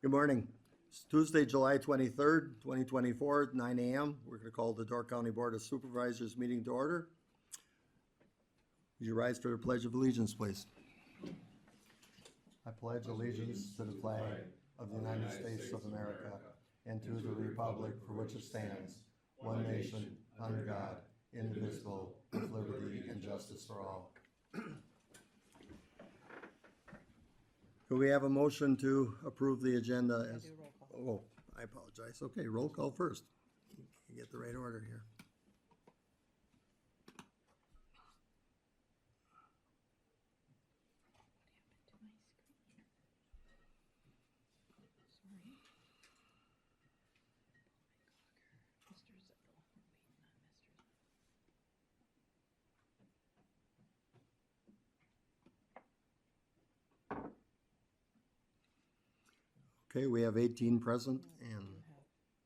Good morning. It's Tuesday, July 23rd, 2024, at 9 a.m. We're going to call the Door County Board of Supervisors meeting to order. Would you rise for the Pledge of Allegiance, please? I pledge allegiance to the flag of the United States of America and to the republic for which it stands, one nation, under God, indivisible, with liberty and justice for all. Could we have a motion to approve the agenda as? Oh, I apologize. Okay, roll call first. You get the right order here. Okay, we have 18 present and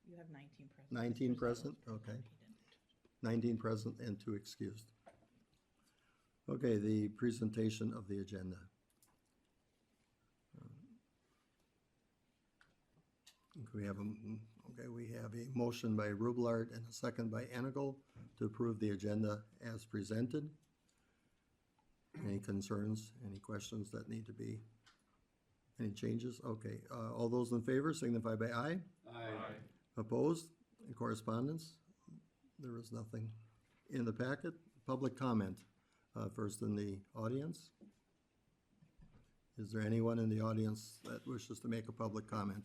You have 19 present. 19 present, okay. 19 present and 2 excused. Okay, the presentation of the agenda. We have a motion by Rublard and a second by Enigal to approve the agenda as presented. Any concerns, any questions that need to be, any changes? Okay, all those in favor signify by aye. Aye. Opposed? In correspondence? There is nothing in the packet. Public comment, first in the audience. Is there anyone in the audience that wishes to make a public comment?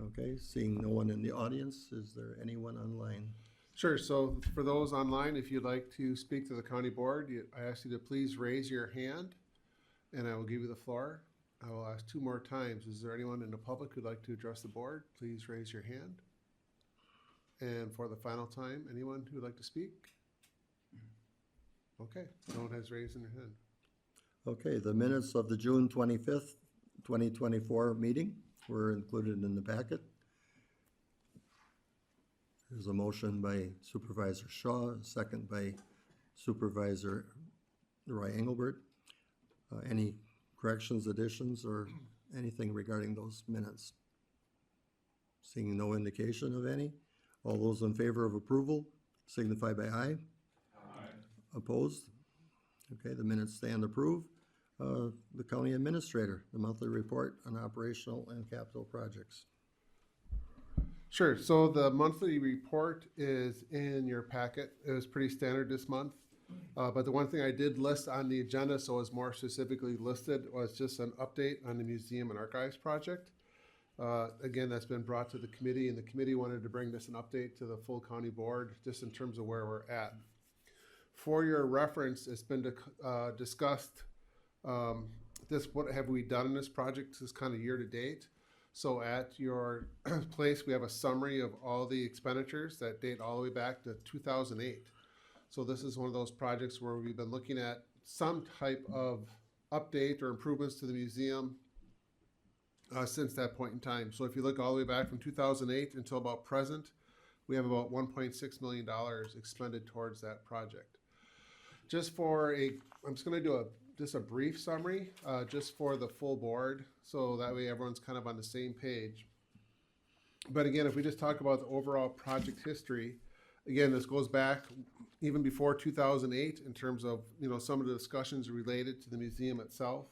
Okay, seeing no one in the audience, is there anyone online? Sure, so for those online, if you'd like to speak to the county board, I ask you to please raise your hand and I will give you the floor. I will ask 2 more times. Is there anyone in the public who'd like to address the board? Please raise your hand. And for the final time, anyone who would like to speak? Okay, no one has raised their hand. Okay, the minutes of the June 25th, 2024 meeting were included in the packet. There's a motion by Supervisor Shaw, a second by Supervisor Roy Engelbert. Any corrections, additions, or anything regarding those minutes? Seeing no indication of any. All those in favor of approval signify by aye. Aye. Opposed? Okay, the minutes stand approved. The county administrator, the monthly report on operational and capital projects. Sure, so the monthly report is in your packet. It was pretty standard this month. But the one thing I did list on the agenda, so it's more specifically listed, was just an update on the museum and archives project. Again, that's been brought to the committee, and the committee wanted to bring this an update to the full county board, just in terms of where we're at. For your reference, it's been discussed, what have we done in this project, this kind of year to date. So at your place, we have a summary of all the expenditures that date all the way back to 2008. So this is one of those projects where we've been looking at some type of update or improvements to the museum since that point in time. So if you look all the way back from 2008 until about present, we have about $1.6 million expended towards that project. I'm just going to do just a brief summary just for the full board, so that way everyone's kind of on the same page. But again, if we just talk about the overall project history, again, this goes back even before 2008 in terms of, some of the discussions related to the museum itself.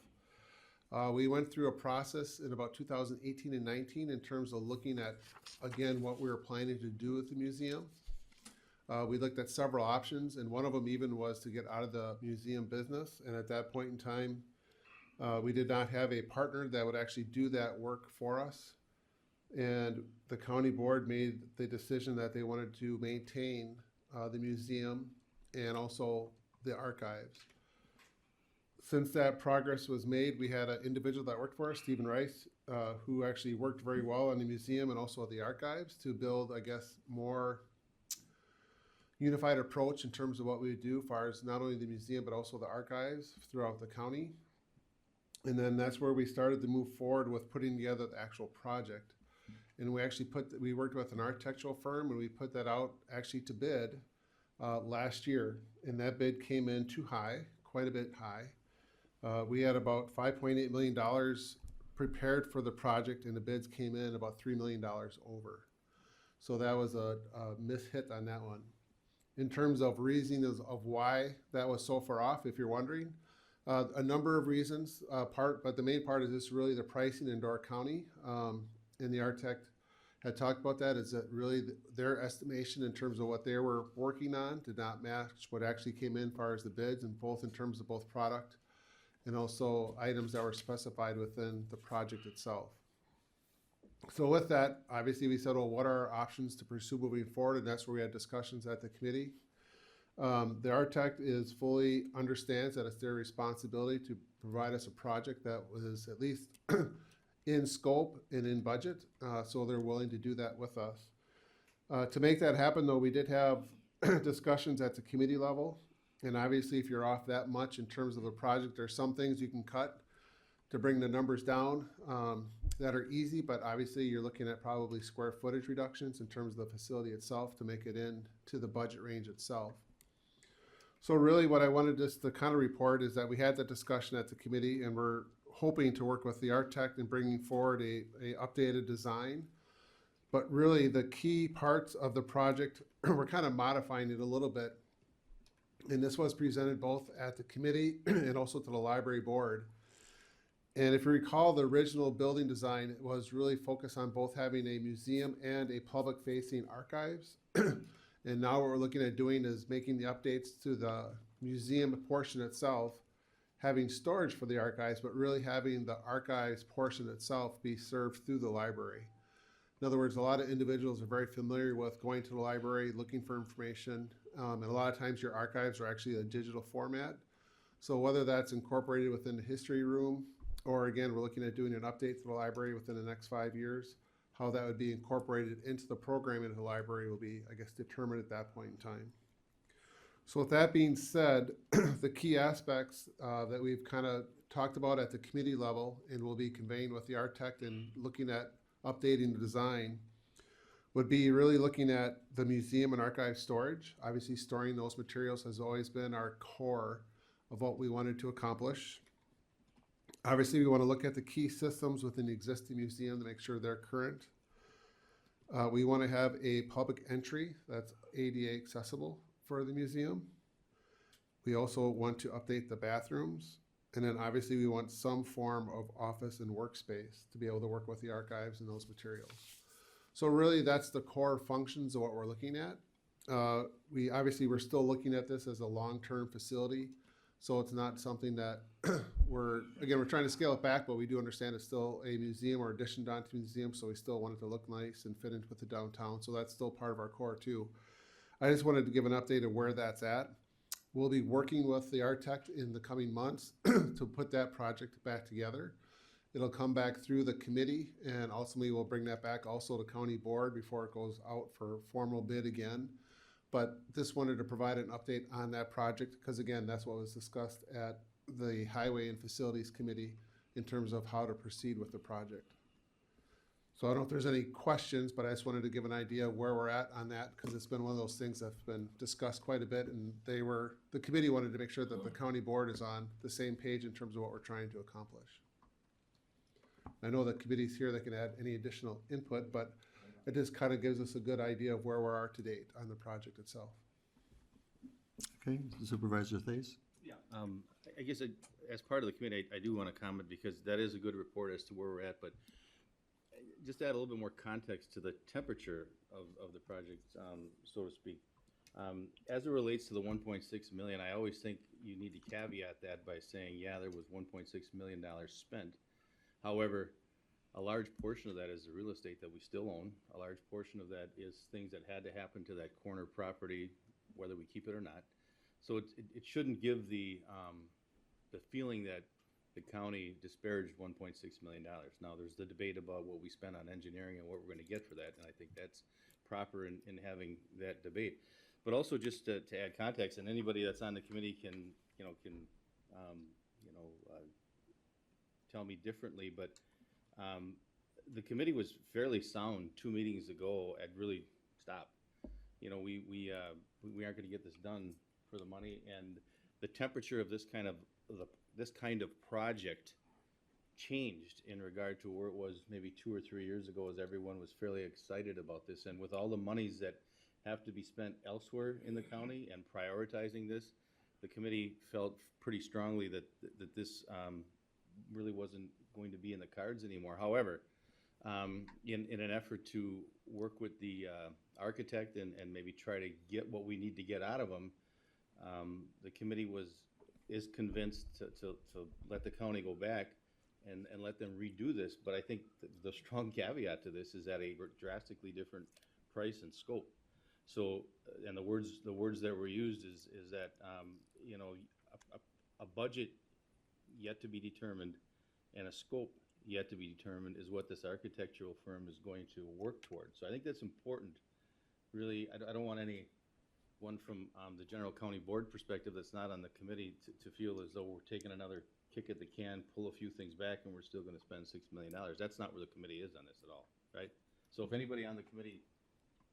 We went through a process in about 2018 and 19 in terms of looking at, again, what we were planning to do with the museum. We looked at several options, and one of them even was to get out of the museum business. And at that point in time, we did not have a partner that would actually do that work for us. And the county board made the decision that they wanted to maintain the museum and also the archives. Since that progress was made, we had an individual that worked for us, Stephen Rice, who actually worked very well on the museum and also the archives to build, I guess, more unified approach in terms of what we would do as far as not only the museum but also the archives throughout the county. And then that's where we started to move forward with putting together the actual project. And we actually we worked with an architectural firm, and we put that out actually to bid last year. And that bid came in too high, quite a bit high. We had about $5.8 million prepared for the project and the bids came in about $3 million over. So that was a mishit on that one. In terms of reasoning of why that was so far off, if you're wondering, a number of reasons, but the main part is just really the pricing in Door County. And the architect had talked about that, is that really their estimation in terms of what they were working on did not match what actually came in as far as the bids, and both in terms of both product and also items that were specified within the project itself. So with that, obviously we said, well, what are our options to pursue moving forward? And that's where we had discussions at the committee. The architect fully understands that it's their responsibility to provide us a project that was at least in scope and in budget, so they're willing to do that with us. To make that happen, though, we did have discussions at the committee level, and obviously if you're off that much in terms of the project, there's some things you can cut to bring the numbers down that are easy, but obviously you're looking at probably square footage reductions in terms of the facility itself to make it into the budget range itself. So really what I wanted just to kind of report is that we had that discussion at the committee, and we're hoping to work with the architect in bringing forward a updated design. But really the key parts of the project, we're kind of modifying it a little bit. And this was presented both at the committee and also to the library board. And if you recall, the original building design was really focused on both having a museum and a public-facing archives. And now what we're looking at doing is making the updates to the museum portion itself, having storage for the archives, but really having the archives portion itself be served through the library. In other words, a lot of individuals are very familiar with going to the library, looking for information, and a lot of times your archives are actually a digital format. So whether that's incorporated within the history room, or again, we're looking at doing an update to the library within the next 5 years, how that would be incorporated into the programming of the library will be, I guess, determined at that point in time. So with that being said, the key aspects that we've kind of talked about at the committee level and will be conveying with the architect and looking at updating the design would be really looking at the museum and archive storage. Obviously, storing those materials has always been our core of what we wanted to accomplish. Obviously, we want to look at the key systems within the existing museum to make sure they're current. We want to have a public entry that's ADA accessible for the museum. We also want to update the bathrooms. And then obviously we want some form of office and workspace to be able to work with the archives and those materials. So really that's the core functions of what we're looking at. We're still looking at this as a long-term facility. So it's not something that we're trying to scale it back, but we do understand it's still a museum or addition onto the museum. So we still want it to look nice and fit in with the downtown. So that's still part of our core too. I just wanted to give an update of where that's at. We'll be working with the architect in the coming months to put that project back together. It'll come back through the committee, and ultimately we'll bring that back also to county board before it goes out for formal bid again. But just wanted to provide an update on that project because again, that's what was discussed at the Highway and Facilities Committee in terms of how to proceed with the project. So I don't know if there's any questions, but I just wanted to give an idea of where we're at on that because it's been one of those things that's been discussed quite a bit, and the committee wanted to make sure that the county board is on the same page in terms of what we're trying to accomplish. I know the committee's here that can add any additional input, but it just kind of gives us a good idea of where we are to date on the project itself. Okay, Supervisor Thays? Yeah. I guess as part of the committee, I do want to comment because that is a good report as to where we're at, but just to add a little bit more context to the temperature of the project, so to speak. As it relates to the 1.6 million, I always think you need to caveat that by saying, yeah, there was $1.6 million spent. However, a large portion of that is the real estate that we still own. A large portion of that is things that had to happen to that corner property, whether we keep it or not. So it shouldn't give the feeling that the county disparaged $1.6 million. Now, there's the debate about what we spent on engineering and what we're going to get for that, and I think that's proper in having that debate. But also just to add context, and anybody that's on the committee can tell me differently, but the committee was fairly sound 2 meetings ago at really stop. We aren't going to get this done for the money, and the temperature of this kind of project changed in regard to where it was maybe 2 or 3 years ago, as everyone was fairly excited about this. And with all the monies that have to be spent elsewhere in the county and prioritizing this, the committee felt pretty strongly that this really wasn't going to be in the cards anymore. However, in an effort to work with the architect and maybe try to get what we need to get out of them, the committee is convinced to let the county go back and let them redo this. But I think the strong caveat to this is at a drastically different price and scope. So, and the words that were used is that, you know, a budget yet to be determined and a scope yet to be determined is what this architectural firm is going to work towards. So I think that's important. Really, I don't want anyone from the general county board perspective that's not on the committee to feel as though we're taking another kick at the can, pull a few things back, and we're still going to spend $6 million. That's not where the committee is on this at all, right? So if anybody on the committee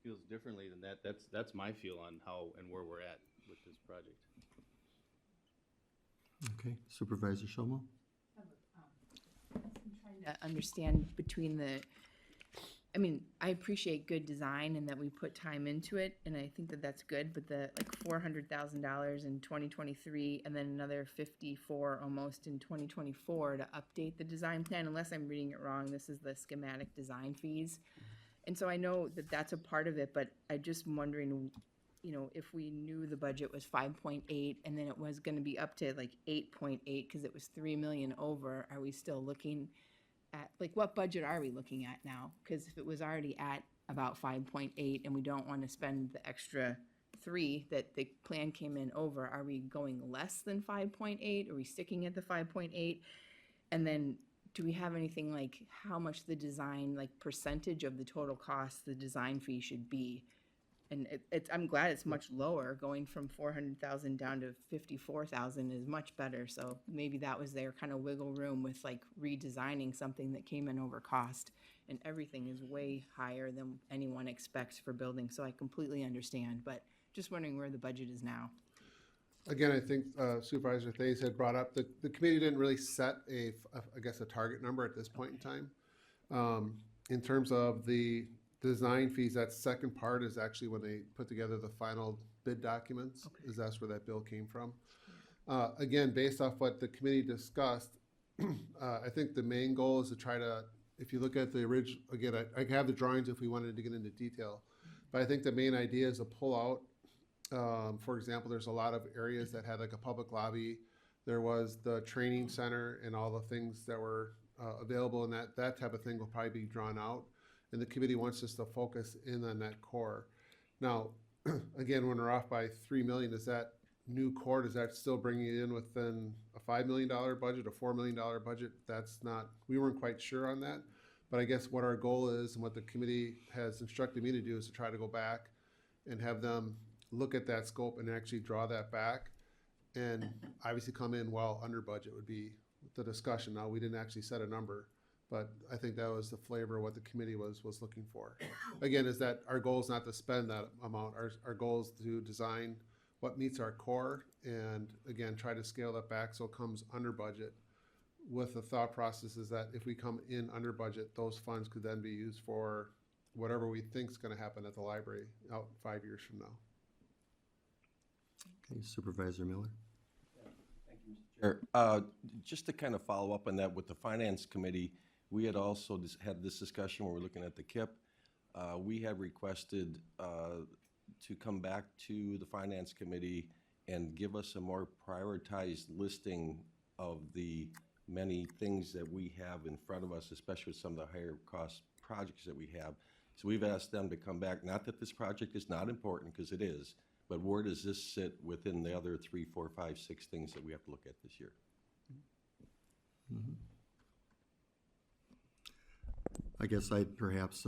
feels differently than that, that's my feel on how and where we're at with this project. Okay, Supervisor Shomel? I'm trying to understand between the, I mean, I appreciate good design and that we put time into it, and I think that that's good, but the like $400,000 in 2023 and then another 54 almost in 2024 to update the design plan, unless I'm reading it wrong, this is the schematic design fees. And so I know that that's a part of it, but I'm just wondering, you know, if we knew the budget was 5.8 and then it was going to be up to like 8.8 because it was 3 million over, are we still looking at, like, what budget are we looking at now? Because if it was already at about 5.8 and we don't want to spend the extra 3 that the plan came in over, are we going less than 5.8? Are we sticking at the 5.8? And then do we have anything like how much the design, like percentage of the total cost the design fee should be? And I'm glad it's much lower. Going from 400,000 down to 54,000 is much better. So maybe that was their kind of wiggle room with like redesigning something that came in over cost. And everything is way higher than anyone expects for building. So I completely understand, but just wondering where the budget is now. Again, I think Supervisor Thays had brought up, the committee didn't really set I guess, a target number at this point in time. In terms of the design fees, that second part is actually when they put together the final bid documents, is that's where that bill came from. Again, based off what the committee discussed, I think the main goal is to try to, if you look at the original, again, I have the drawings if we wanted to get into detail, but I think the main idea is to pull out, for example, there's a lot of areas that had like a public lobby. There was the training center and all the things that were available, and that type of thing will probably be drawn out. And the committee wants us to focus in on that core. Now, again, when we're off by 3 million, is that new core, does that still bring it in within a $5 million budget, a $4 million budget? That's not, we weren't quite sure on that. But I guess what our goal is and what the committee has instructed me to do is to try to go back and have them look at that scope and actually draw that back. And obviously come in well under budget would be the discussion. Now, we didn't actually set a number, but I think that was the flavor of what the committee was looking for. Again, is that our goal is not to spend that amount. Our goal is to design what meets our core and, again, try to scale that back so it comes under budget, with the thought process is that if we come in under budget, those funds could then be used for whatever we think is going to happen at the library out 5 years from now. Okay, Supervisor Miller? Thank you, Mr. Chair. Just to kind of follow up on that with the Finance Committee, we had also had this discussion where we're looking at the KIP. We have requested to come back to the Finance Committee and give us a more prioritized listing of the many things that we have in front of us, especially with some of the higher cost projects that we have. So we've asked them to come back, not that this project is not important, because it is, but where does this sit within the other 3, 4, 5, 6 things that we have to look at this year? Mm-hmm. I guess I'd perhaps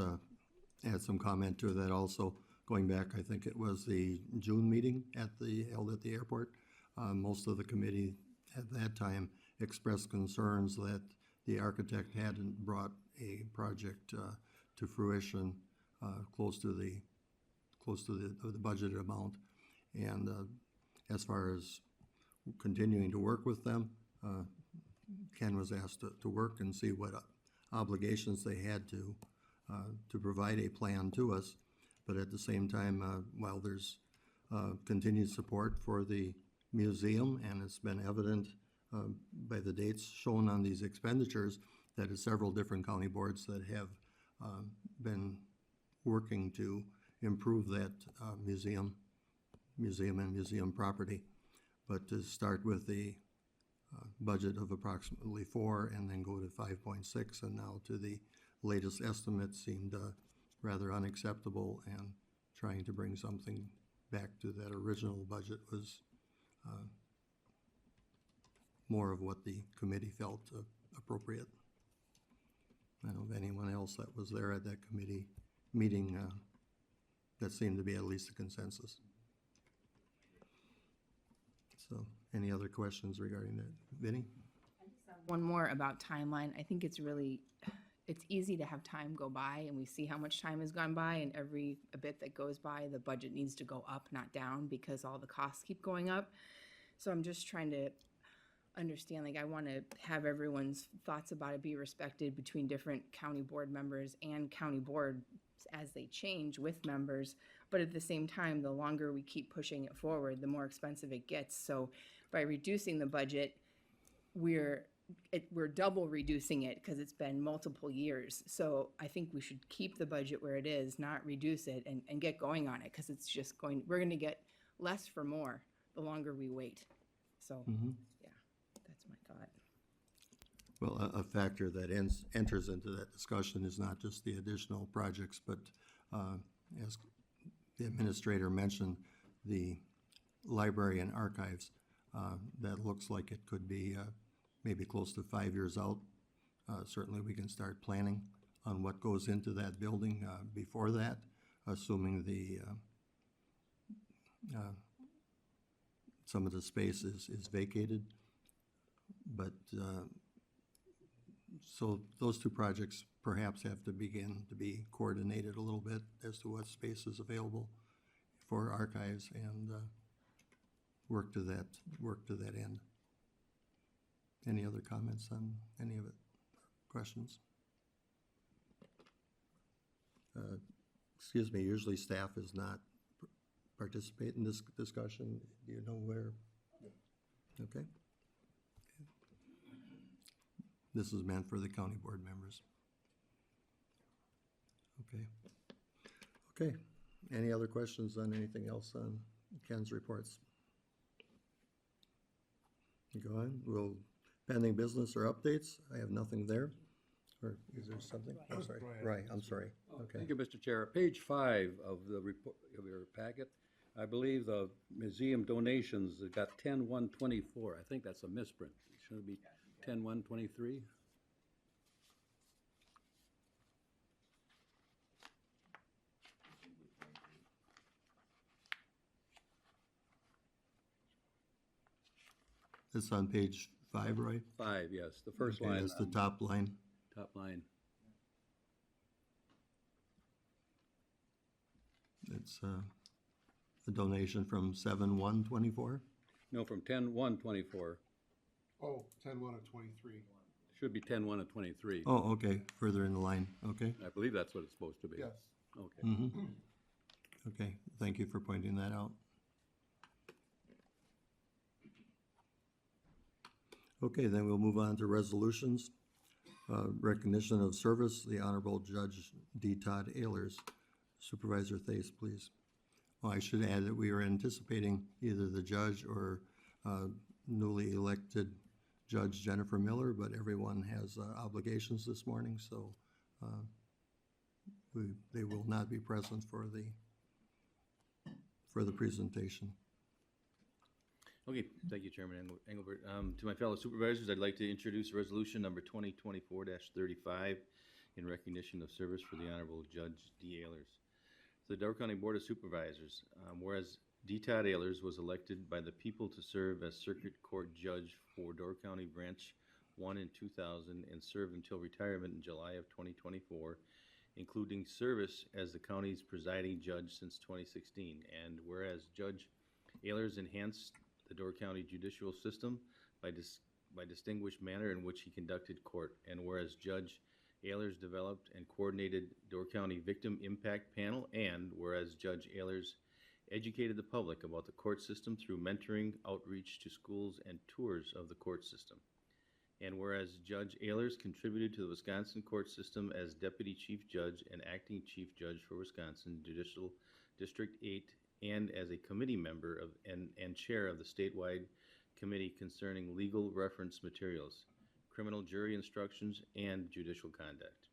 add some comment to that also. Going back, I think it was the June meeting held at the airport. Most of the committee at that time expressed concerns that the architect hadn't brought a project to fruition close to the budgeted amount. And as far as continuing to work with them, Ken was asked to work and see what obligations they had to provide a plan to us. But at the same time, while there's continued support for the museum, and it's been evident by the dates shown on these expenditures, that it's several different county boards that have been working to improve that museum and museum property. But to start with the budget of approximately 4 and then go to 5.6 and now to the latest estimate seemed rather unacceptable, and trying to bring something back to that original budget was more of what the committee felt appropriate. I don't know of anyone else that was there at that committee meeting that seemed to be at least a consensus. So, any other questions regarding that? Vinnie? One more about timeline. I think it's easy to have time go by, and we see how much time has gone by, and every a bit that goes by, the budget needs to go up, not down, because all the costs keep going up. So I'm just trying to understand, like, I want to have everyone's thoughts about it be respected between different county board members and county boards as they change with members. But at the same time, the longer we keep pushing it forward, the more expensive it gets. So by reducing the budget, we're double reducing it because it's been multiple years. So I think we should keep the budget where it is, not reduce it, and get going on it, because it's just we're going to get less for more the longer we wait. So, yeah, that's my thought. Well, a factor that enters into that discussion is not just the additional projects, but as the administrator mentioned, the library and archives, that looks like it could be maybe close to 5 years out. Certainly we can start planning on what goes into that building before that, assuming some of the space is vacated. But so those two projects perhaps have to begin to be coordinated a little bit as to what space is available for archives, and work to that end. Any other comments on any of it? Questions? Excuse me, usually staff is not participate in this discussion. Do you know where? Okay. This is meant for the county board members. Okay. Okay. Any other questions on anything else on Ken's reports? Go on. We'll pending business or updates. I have nothing there. Or is there something? I'm sorry. Right. I'm sorry. Okay. Thank you, Mr. Chair. Page 5 of the report of your packet, I believe the museum donations have got 10-1-24. I think that's a misprint. Should it be 10-1-23? It's on page 5, Roy? 5, yes. The first Okay, line, that's the top line. top line. It's a donation from 7/1/24. No, from 10-1-24. Oh, 10-1 of 23. Should be 10-1 of 23. Oh, okay, further in the line, okay. I believe that's what it's supposed to be. Yes. Okay. Okay, thank you for pointing that out. Okay, then we'll move on to resolutions. Recognition of service, the Honorable Judge D. Todd Ehlers. Supervisor Thais, please. Well, I should add that we are anticipating either the judge or newly elected Judge Jennifer Miller, but everyone has obligations this morning, so they will not be present for the presentation. Okay, thank you, Chairman Engelbert. To my fellow supervisors, I'd like to introduce resolution number 2024-35 in recognition of service for the Honorable Judge D. Ehlers. The Door County Board of Supervisors, whereas D. Todd Ehlers was elected by the people to serve as Circuit Court Judge for Door County Branch 1 in 2000 and served until retirement in July of 2024, including service as the county's presiding judge since 2016. And whereas Judge Ehlers enhanced the Door County judicial system by by distinguished manner in which he conducted court, and whereas Judge Ehlers developed and coordinated Door County Victim Impact Panel, and whereas Judge Ehlers educated the public about the court system through mentoring, outreach to schools, and tours of the court system. And whereas Judge Ehlers contributed to the Wisconsin court system as Deputy Chief Judge and Acting Chief Judge for Wisconsin Judicial District 8, and as a committee member of and chair of the statewide committee concerning legal reference materials, criminal jury instructions, and judicial conduct.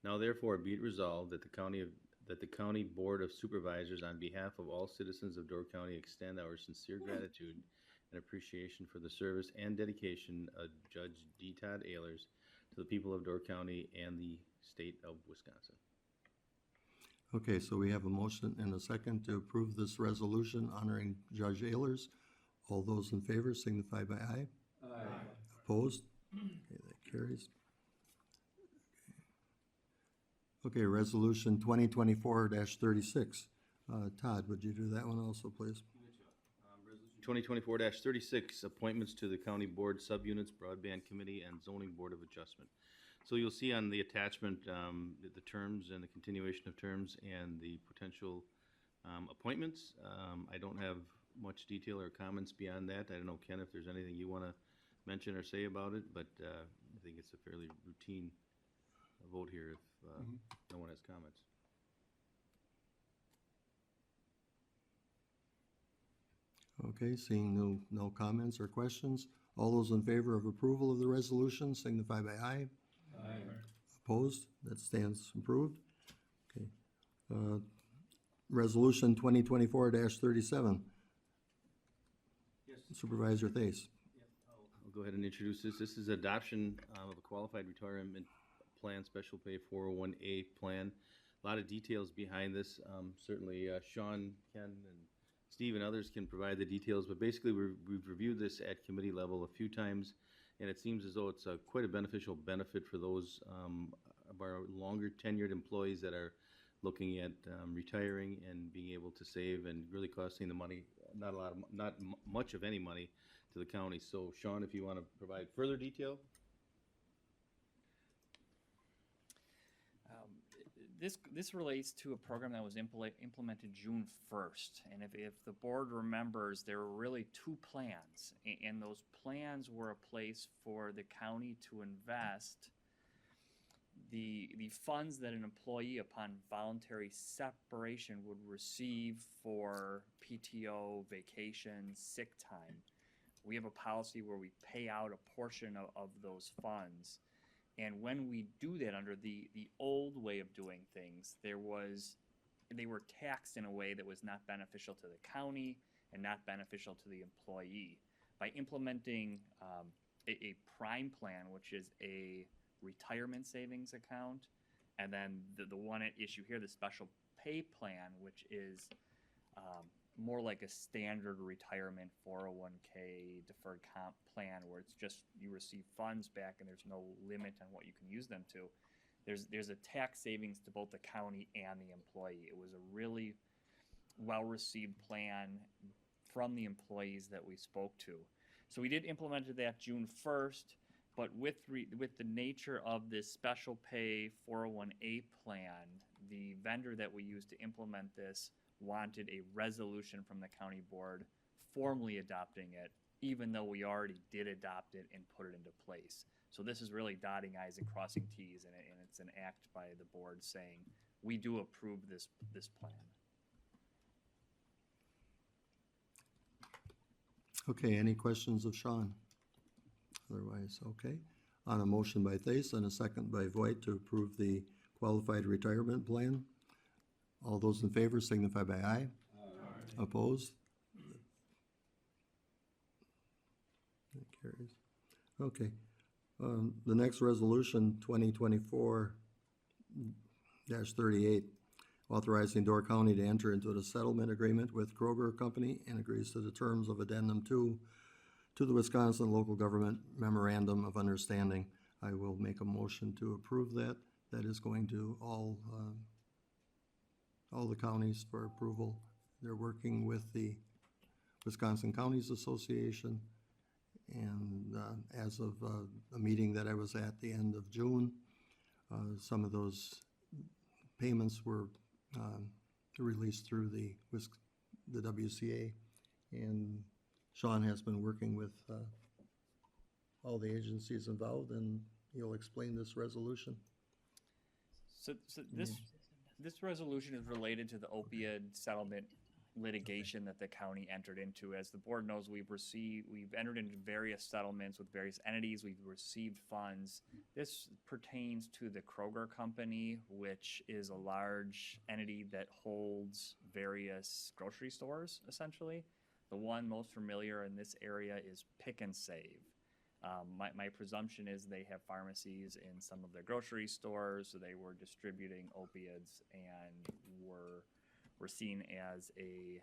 Now therefore be it resolved that the County Board of Supervisors, on behalf of all citizens of Door County, extend our sincere gratitude and appreciation for the service and dedication of Judge D. Todd Ehlers to the people of Door County and the state of Wisconsin. Okay, so we have a motion and a second to approve this resolution honoring Judge Ehlers. All those in favor signify by aye. Aye. Opposed? Okay, that carries. Okay, resolution 2024-36. Todd, would you do that one also, please? 2024-36, appointments to the County Board Subunits, Broadband Committee, and Zoning Board of Adjustment. So you'll see on the attachment the terms and the continuation of terms and the potential appointments. I don't have much detail or comments beyond that. I don't know, Ken, if there's anything you want to mention or say about it, but I think it's a fairly routine vote here if no one has comments. Okay, seeing no comments or questions. All those in favor of approval of the resolution signify by aye. Aye. Opposed? That stands approved. Okay. Resolution 2024-37. Yes. Supervisor Thais. I'll go ahead and introduce this. This is adoption of a qualified retirement plan, special pay 401A plan. A lot of details behind this. Certainly Sean, Ken, and Steve and others can provide the details, but basically we've reviewed this at committee level a few times, and it seems as though it's quite a beneficial benefit for those of our longer tenured employees that are looking at retiring and being able to save and really costing the money, not much of any money to the county. So Sean, if you want to provide further detail. This relates to a program that was implemented June 1st. And if the board remembers, there were really two plans. And those plans were a place for the county to invest the funds that an employee upon voluntary separation would receive for PTO, vacation, sick time. We have a policy where we pay out a portion of those funds. And when we do that under the old way of doing things, they were taxed in a way that was not beneficial to the county and not beneficial to the employee. By implementing a prime plan, which is a retirement savings account, and then the one at issue here, the special pay plan, which is more like a standard retirement 401k deferred comp plan, where it's just you receive funds back and there's no limit on what you can use them to. There's a tax savings to both the county and the employee. It was a really well-received plan from the employees that we spoke to. So we did implement that June 1st, but with the nature of this special pay 401A plan, the vendor that we used to implement this wanted a resolution from the county board formally adopting it, even though we already did adopt it and put it into place. So this is really dotting I's and crossing T's, and it's an act by the board saying, we do approve this plan. Okay, any questions of Sean? Otherwise, okay. On a motion by Thais and a second by Voigt to approve the qualified retirement plan. All those in favor signify by aye. Aye. Opposed? That carries. Okay. The next resolution, 2024-38, authorizing Door County to enter into the settlement agreement with Kroger Company and agrees to the terms of Addendum 2 to the Wisconsin Local Government Memorandum of Understanding. I will make a motion to approve that. That is going to all the counties for approval. They're working with the Wisconsin Counties Association And as of a meeting that I was at the end of June, some of those payments were released through the WCA. And Sean has been working with all the agencies involved, and he'll explain this resolution. So this resolution is related to the opioid settlement litigation that the county entered into. As the board knows, we've entered into various settlements with various entities. We've received funds. This pertains to the Kroger Company, which is a large entity that holds various grocery stores, essentially. The one most familiar in this area is Pick and Save. My presumption is they have pharmacies in some of their grocery stores, so they were distributing opiates and were seen as a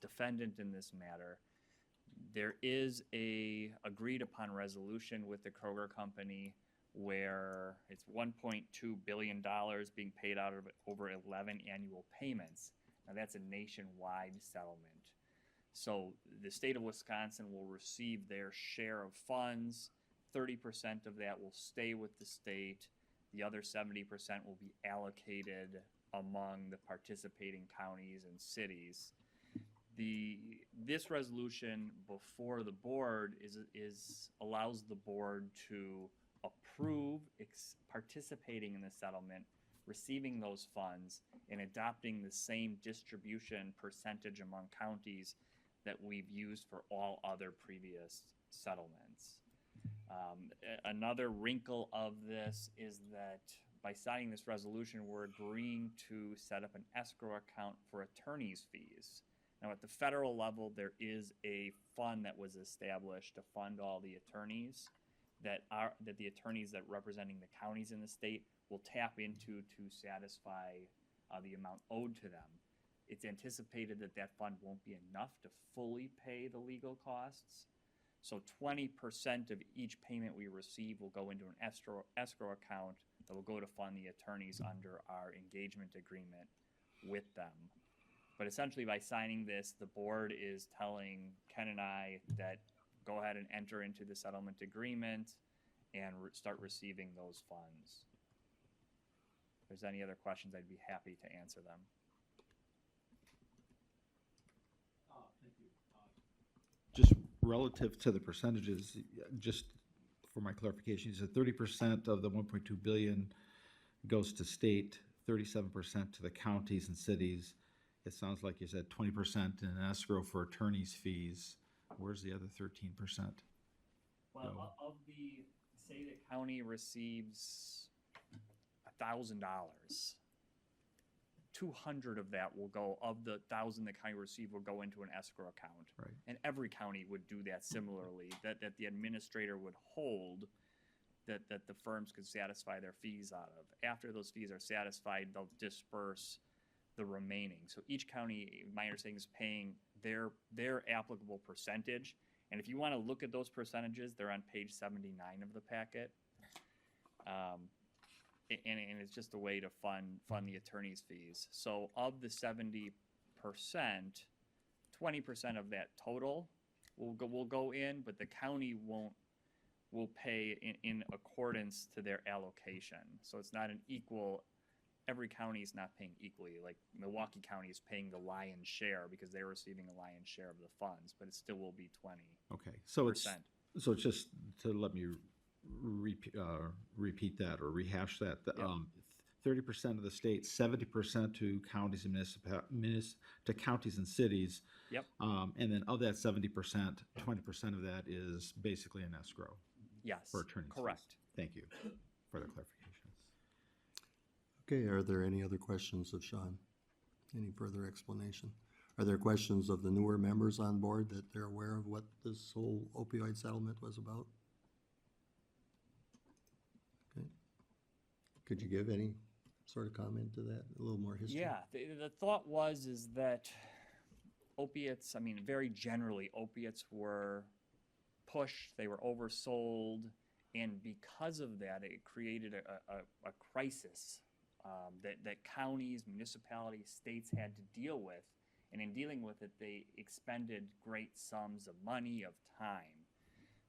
defendant in this matter. There is a agreed upon resolution with the Kroger Company where it's $1.2 billion being paid out of over 11 annual payments. Now that's a nationwide settlement. So the state of Wisconsin will receive their share of funds. 30% of that will stay with the state. The other 70% will be allocated among the participating counties and cities. This resolution before the board allows the board to approve participating in the settlement, receiving those funds, and adopting the same distribution percentage among counties that we've used for all other previous settlements. Another wrinkle of this is that by signing this resolution, we're agreeing to set up an escrow account for attorney's fees. Now, at the federal level, there is a fund that was established to fund all the attorneys that the attorneys that representing the counties in the state will tap into to satisfy the amount owed to them. It's anticipated that that fund won't be enough to fully pay the legal costs. So 20% of each payment we receive will go into an escrow account that will go to fund the attorneys under our engagement agreement with them. But essentially by signing this, the board is telling Ken and I that go ahead and enter into the settlement agreement and start receiving those funds. If there's any other questions, I'd be happy to answer them. Just relative to the percentages, just for my clarification, you said 30% of the 1.2 billion goes to state, 37% to the counties and cities. It sounds like you said 20% in escrow for attorney's fees. Where's the other 13%? Well, of the, say the county receives $1,000, 200 of that will go, of the 1,000 the county received will go into an escrow account. Right. And every county would do that similarly, that the administrator would hold that the firms could satisfy their fees out of. After those fees are satisfied, they'll disperse the remaining. So each county, my understanding, is paying their applicable percentage. And if you want to look at those percentages, they're on page 79 of the packet. And it's just a way to fund the attorney's fees. So of the 70%, 20% of that total will go in, but the county will pay in accordance to their allocation. So it's not an equal. Every county is not paying equally. Like Milwaukee County is paying the lion's share because they're receiving a lion's share of the funds, but it still will be 20%. Okay, so it's just to let me repeat that or rehash that. 30% of the state, 70% to counties and to counties and cities. Yep. And then of that 70%, 20% of that is basically an escrow. Yes. For attorney's fees. Correct. Thank you for the clarification. Okay, are there any other questions of Sean? Any further explanation? Are there questions of the newer members on board that they're aware of what this whole opioid settlement was about? Okay. Could you give any sort of comment to that, a little more history? Yeah, the thought is that opiates, I mean, very generally, opiates were pushed, they were oversold, and because of that, it created a crisis that counties, municipalities, states had to deal with. And in dealing with it, they expended great sums of money, of time.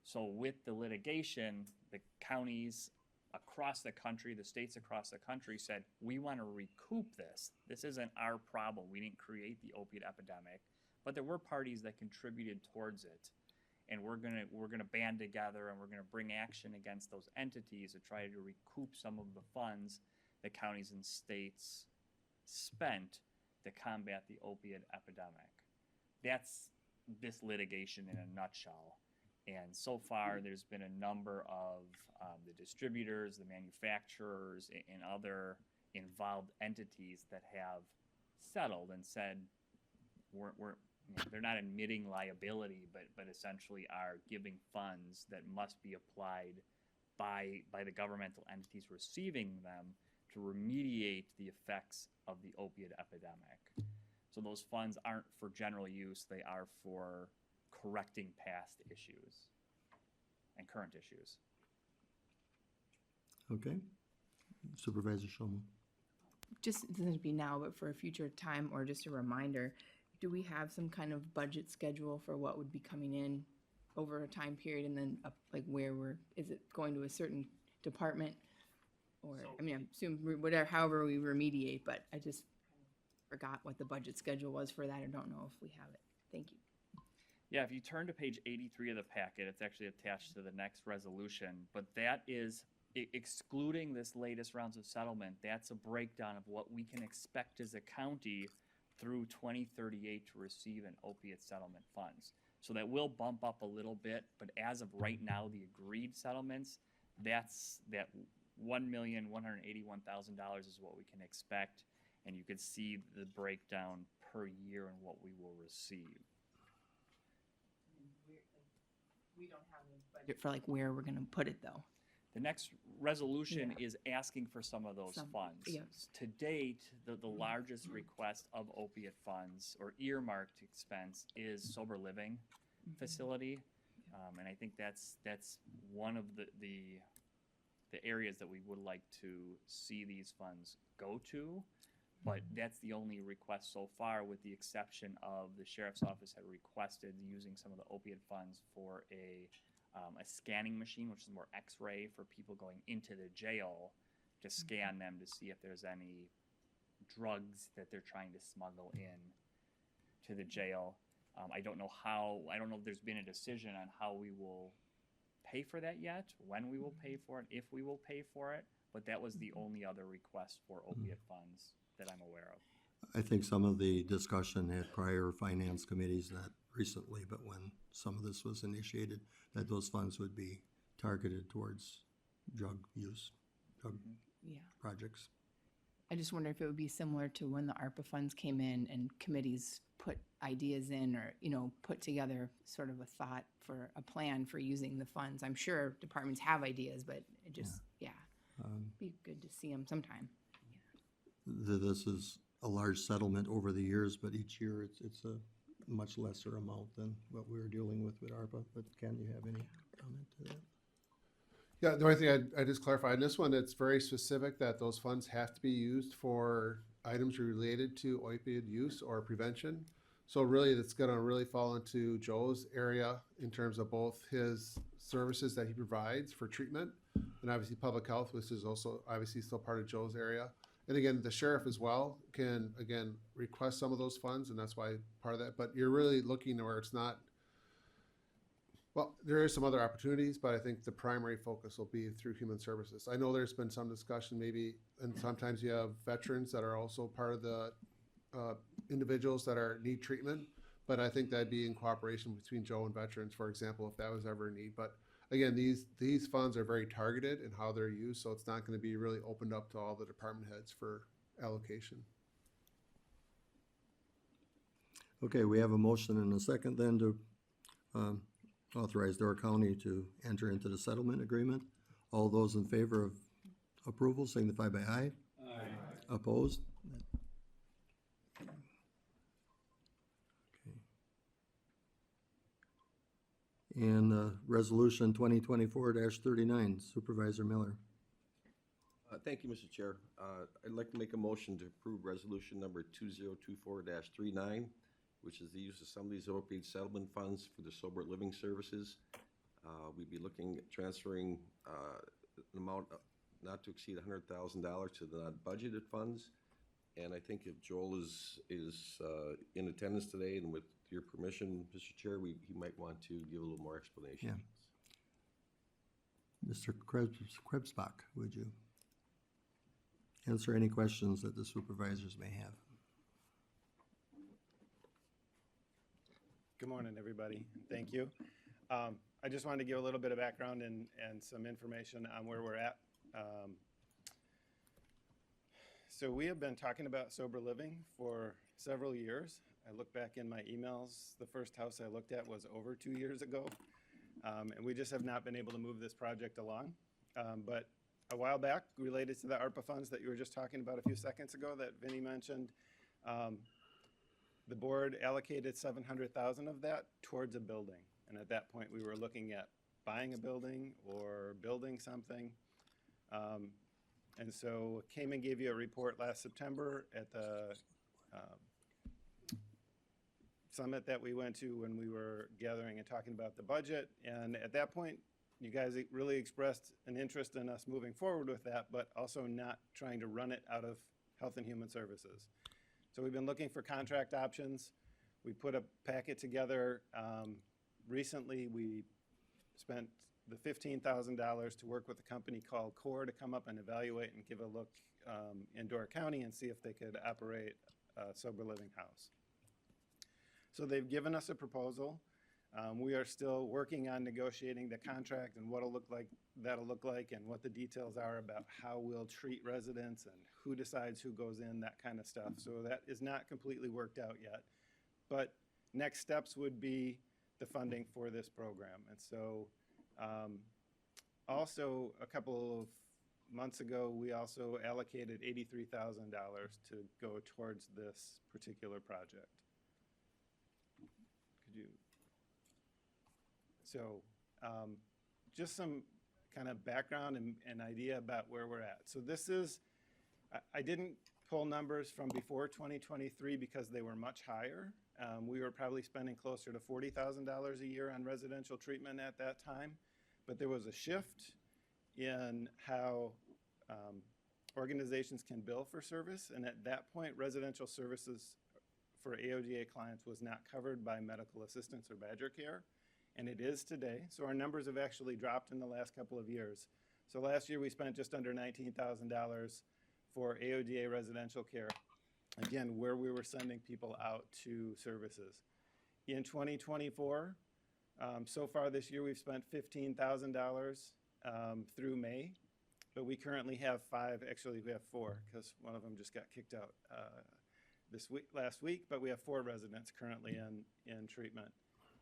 So with the litigation, the counties across the country, the states across the country said, we want to recoup this. This isn't our problem. We didn't create the opiate epidemic, but there were parties that contributed towards it. And we're gonna band together and we're gonna bring action against those entities to try to recoup some of the funds that counties and states spent to combat the opiate epidemic. That's this litigation in a nutshell. And so far, there's been a number of the distributors, the manufacturers, and other involved entities that have settled and said, they're not admitting liability, but essentially are giving funds that must be applied by the governmental entities receiving them to remediate the effects of the opiate epidemic. So those funds aren't for general use, they are for correcting past issues and current issues. Okay. Supervisor Shulman. Just, it doesn't have to be now, but for a future time, or just a reminder, do we have some kind of budget schedule for what would be coming in over a time period, and then up, like is it going to a certain department? Or, I mean, I assume whatever, however we remediate, but I just forgot what the budget schedule was for that. I don't know if we have it. Thank you. Yeah, if you turn to page 83 of the packet, it's actually attached to the next resolution, but that is excluding this latest rounds of settlement. That's a breakdown of what we can expect as a county through 2038 to receive in opiate settlement funds. So that will bump up a little bit, but as of right now, the agreed settlements, that's that $1,181,000 is what we can expect, and you can see the breakdown per year and what we will receive. We don't have a budget for like where we're gonna put it though. The next resolution is asking for some of those funds. Yes. To date, the largest request of opiate funds or earmarked expense is sober living facility. And I think that's one of the areas that we would like to see these funds go to. But that's the only request so far, with the exception of the sheriff's office had requested using some of the opiate funds for a scanning machine, which is more X-ray for people going into the jail to scan them to see if there's any drugs that they're trying to smuggle in to the jail. I don't know if there's been a decision on how we will pay for that yet, when we will pay for it, if we will pay for it, but that was the only other request for opiate funds that I'm aware of. I think some of the discussion at prior finance committees, not recently, but when some of this was initiated, that those funds would be targeted towards drug use, drug Yeah. projects. I just wonder if it would be similar to when the ARPA funds came in and committees put ideas in, or, put together sort of a thought for a plan for using the funds. I'm sure departments have ideas, but it just, be good to see them sometime. This is a large settlement over the years, but each year it's a much lesser amount than what we were dealing with ARPA. But Ken, you have any comment to that? Yeah, the only thing I just clarified, in this one, it's very specific that those funds have to be used for items related to opiate use or prevention. So really, that's gonna really fall into Joe's area in terms of both his services that he provides for treatment, and obviously public health, which is also obviously still part of Joe's area. And again, the sheriff as well can, again, request some of those funds, and that's why part of that. But you're really looking where it's not, well, there is some other opportunities, but I think the primary focus will be through human services. I know there's been some discussion maybe, and sometimes you have veterans that are also part of the individuals that need treatment, but I think that'd be in cooperation between Joe and veterans, for example, if that was ever a need. But again, these funds are very targeted in how they're used, so it's not going to be really opened up to all the department heads for allocation. Okay, we have a motion and a second then to authorize Door County to enter into the settlement agreement. All those in favor of approval signify by aye. Aye. Opposed? And Resolution 2024-39, Supervisor Miller. Thank you, Mr. Chair. I'd like to make a motion to approve resolution number 2024-39, which is the use of some of these opiate settlement funds for the sober living services. We'd be looking at transferring an amount not to exceed $100,000 to the not-budgeted funds. And I think if Joel is in attendance today, and with your permission, Mr. Chair, he might want to give a little more explanation. Yeah. Mr. Krebsbach, would you answer any questions that the supervisors may have? Good morning, everybody. Thank you. I just wanted to give a little bit of background and some information on where we're at. So we have been talking about sober living for several years. I look back in my emails, the first house I looked at was over 2 years ago. And we just have not been able to move this project along. But a while back, related to the ARPA funds that you were just talking about a few seconds ago that Vinnie mentioned, the board allocated $700,000 of that towards a building. And at that point, we were looking at buying a building or building something. And so came and gave you a report last September at the summit that we went to when we were gathering and talking about the budget. And at that point, you guys really expressed an interest in us moving forward with that, but also not trying to run it out of Health and Human Services. So we've been looking for contract options. We put a packet together. Recently, we spent the $15,000 to work with a company called CORE to come up and evaluate and give a look in Door County and see if they could operate a sober living house. So they've given us a proposal. We are still working on negotiating the contract and what that'll look like and what the details are about how we'll treat residents and who decides who goes in, that kind of stuff. So that is not completely worked out yet. But next steps would be the funding for this program. And so also a couple of months ago, we also allocated $83,000 to go towards this particular project. Could you? So just some kind of background and idea about where we're at. So this is, I didn't pull numbers from before 2023 because they were much higher. We were probably spending closer to $40,000 a year on residential treatment at that time, but there was a shift in how organizations can bill for service, and at that point, residential services for AOGA clients was not covered by medical assistance or Badger Care, and it is today. So our numbers have actually dropped in the last couple of years. So last year, we spent just under $19,000 for AOGA residential care, again, where we were sending people out to services. In 2024, so far this year, we've spent $15,000 through May, but we currently have actually we have 4, because one of them just got kicked out last week, but we have 4 residents currently in treatment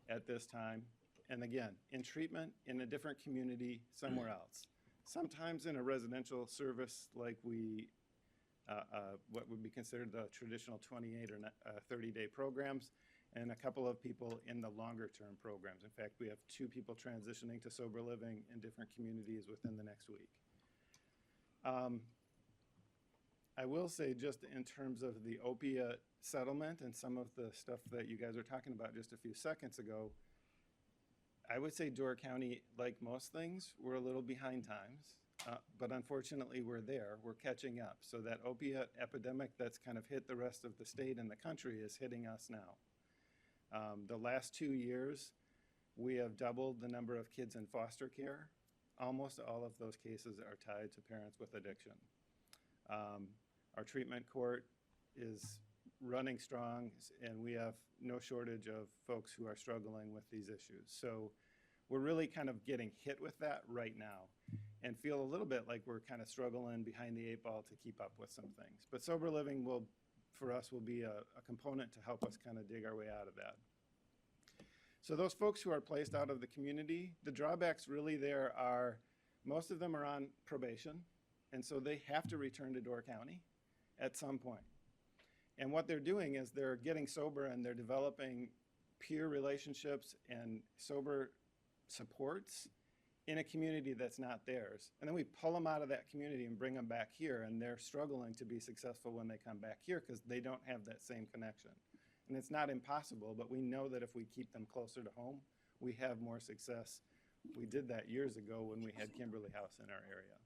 at this time. And again, in treatment in a different community somewhere else. Sometimes in a residential service like what would be considered the traditional 28 or 30-day programs, and a couple of people in the longer-term programs. In fact, we have 2 people transitioning to sober living in different communities within the next week. I will say, just in terms of the opiate settlement and some of the stuff that you guys were talking about just a few seconds ago, I would say Door County, like most things, we're a little behind times. But unfortunately, we're there. We're catching up. So that opiate epidemic that's kind of hit the rest of the state and the country is hitting us now. The last 2 years, we have doubled the number of kids in foster care. Almost all of those cases are tied to parents with addiction. Our treatment court is running strong, and we have no shortage of folks who are struggling with these issues. So we're really kind of getting hit with that right now and feel a little bit like we're kind of struggling behind the 8 ball to keep up with some things. But sober living for us, will be a component to help us kind of dig our way out of that. So those folks who are placed out of the community, the drawbacks really there are, most of them are on probation, and so they have to return to Door County at some point. And what they're doing is they're getting sober and they're developing peer relationships and sober supports in a community that's not theirs. And then we pull them out of that community and bring them back here, and they're struggling to be successful when they come back here because they don't have that same connection. And it's not impossible, but we know that if we keep them closer to home, we have more success We did that years ago when we had Kimberly House in our area.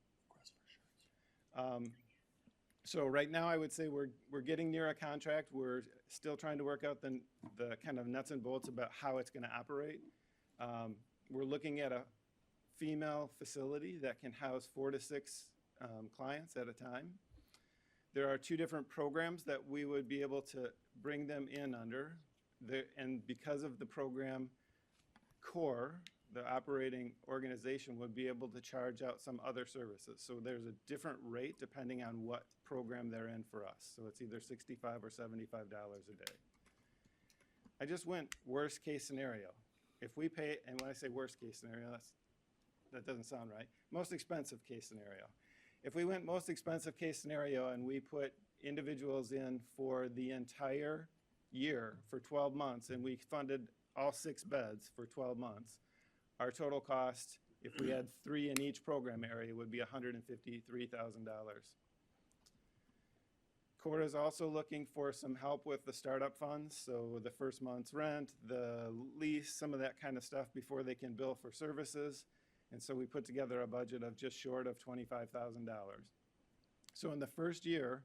So right now, I would say we're getting near a contract. We're still trying to work out the kind of nuts and bolts about how it's going to operate. We're looking at a female facility that can house 4 to 6 clients at a time. There are 2 different programs that we would be able to bring them in under. And because of the program core, the operating organization would be able to charge out some other services. So there's a different rate depending on what program they're in for us. So it's either $65 or $75 a day. I just went worst case scenario. If we pay, and when I say worst case scenario, that doesn't sound right. Most expensive case scenario. If we went most expensive case scenario and we put individuals in for the entire year for 12 months and we funded all 6 beds for 12 months, our total cost, if we had 3 in each program area, would be $153,000. Cora is also looking for some help with the startup funds, so the first month's rent, the lease, some of that kind of stuff before they can bill for services. And so we put together a budget of just short of $25,000. So in the first year,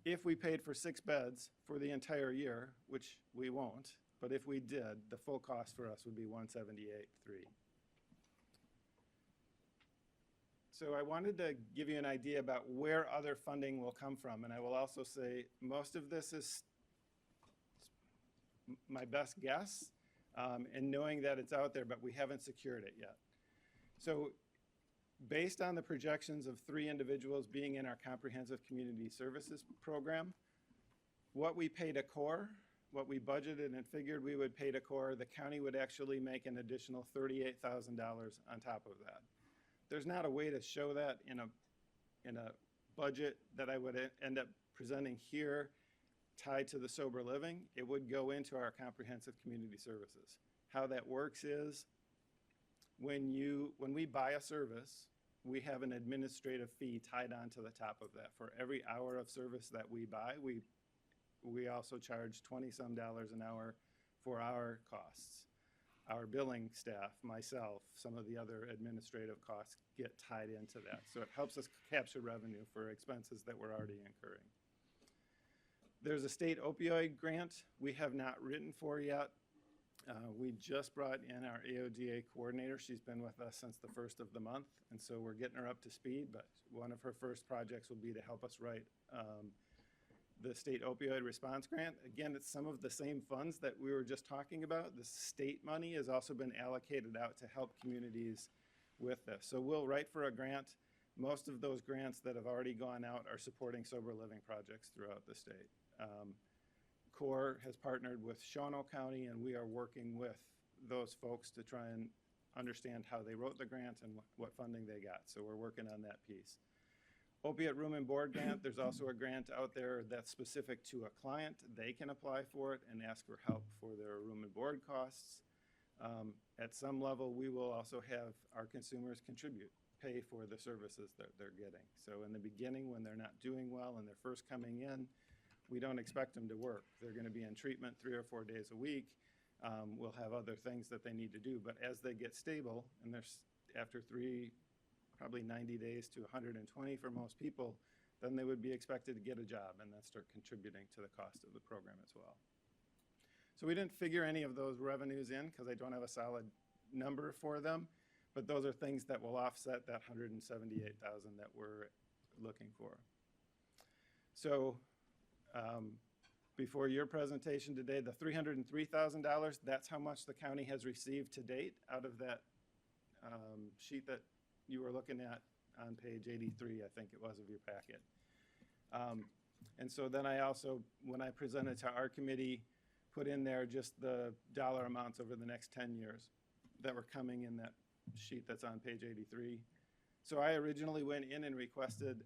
if we paid for 6 beds for the entire year, which we won't, but if we did, the full cost for us would be $178,300. So I wanted to give you an idea about where other funding will come from. And I will also say most of this is my best guess, and knowing that it's out there, but we haven't secured it yet. So based on the projections of 3 individuals being in our comprehensive community services program, what we pay to CORE, what we budgeted and figured we would pay to CORE, the county would actually make an additional $38,000 on top of that. There's not a way to show that in a budget that I would end up presenting here tied to the sober living. It would go into our comprehensive community services. How that works is when we buy a service, we have an administrative fee tied onto the top of that. For every hour of service that we buy, we also charge $20-some an hour for our costs. Our billing staff, myself, some of the other administrative costs get tied into that. So it helps us capture revenue for expenses that we're already incurring. There's a state opioid grant we have not written for yet. We just brought in our AODA coordinator. She's been with us since the first of the month, and so we're getting her up to speed, but one of her first projects will be to help us write the state opioid response grant. Again, it's some of the same funds that we were just talking about. The state money has also been allocated out to help communities with this. So we'll write for a grant. Most of those grants that have already gone out are supporting sober living projects throughout the state. CORE has partnered with Shawano County, and we are working with those folks to try and understand how they wrote the grant and what funding they got. So we're working on that piece. Opiate room and board grant, there's also a grant out there that's specific to a client. They can apply for it and ask for help for their room and board costs. At some level, we will also have our consumers pay for the services that they're getting. So in the beginning, when they're not doing well and they're first coming in, we don't expect them to work. They're going to be in treatment 3 or 4 days a week. We'll have other things that they need to do. But as they get stable, and there's after probably 90 days to 120 for most people, then they would be expected to get a job and then start contributing to the cost of the program as well. So we didn't figure any of those revenues in because I don't have a solid number for them, but those are things that will offset that $178,000 that we're looking for. So before your presentation today, the $303,000, that's how much the county has received to date out of that sheet that you were looking at on page 83, I think it was, of your packet. And so then I also, when I presented to our committee, put in there just the dollar amounts over the next 10 years that were coming in that sheet that's on page 83. So I originally went in and requested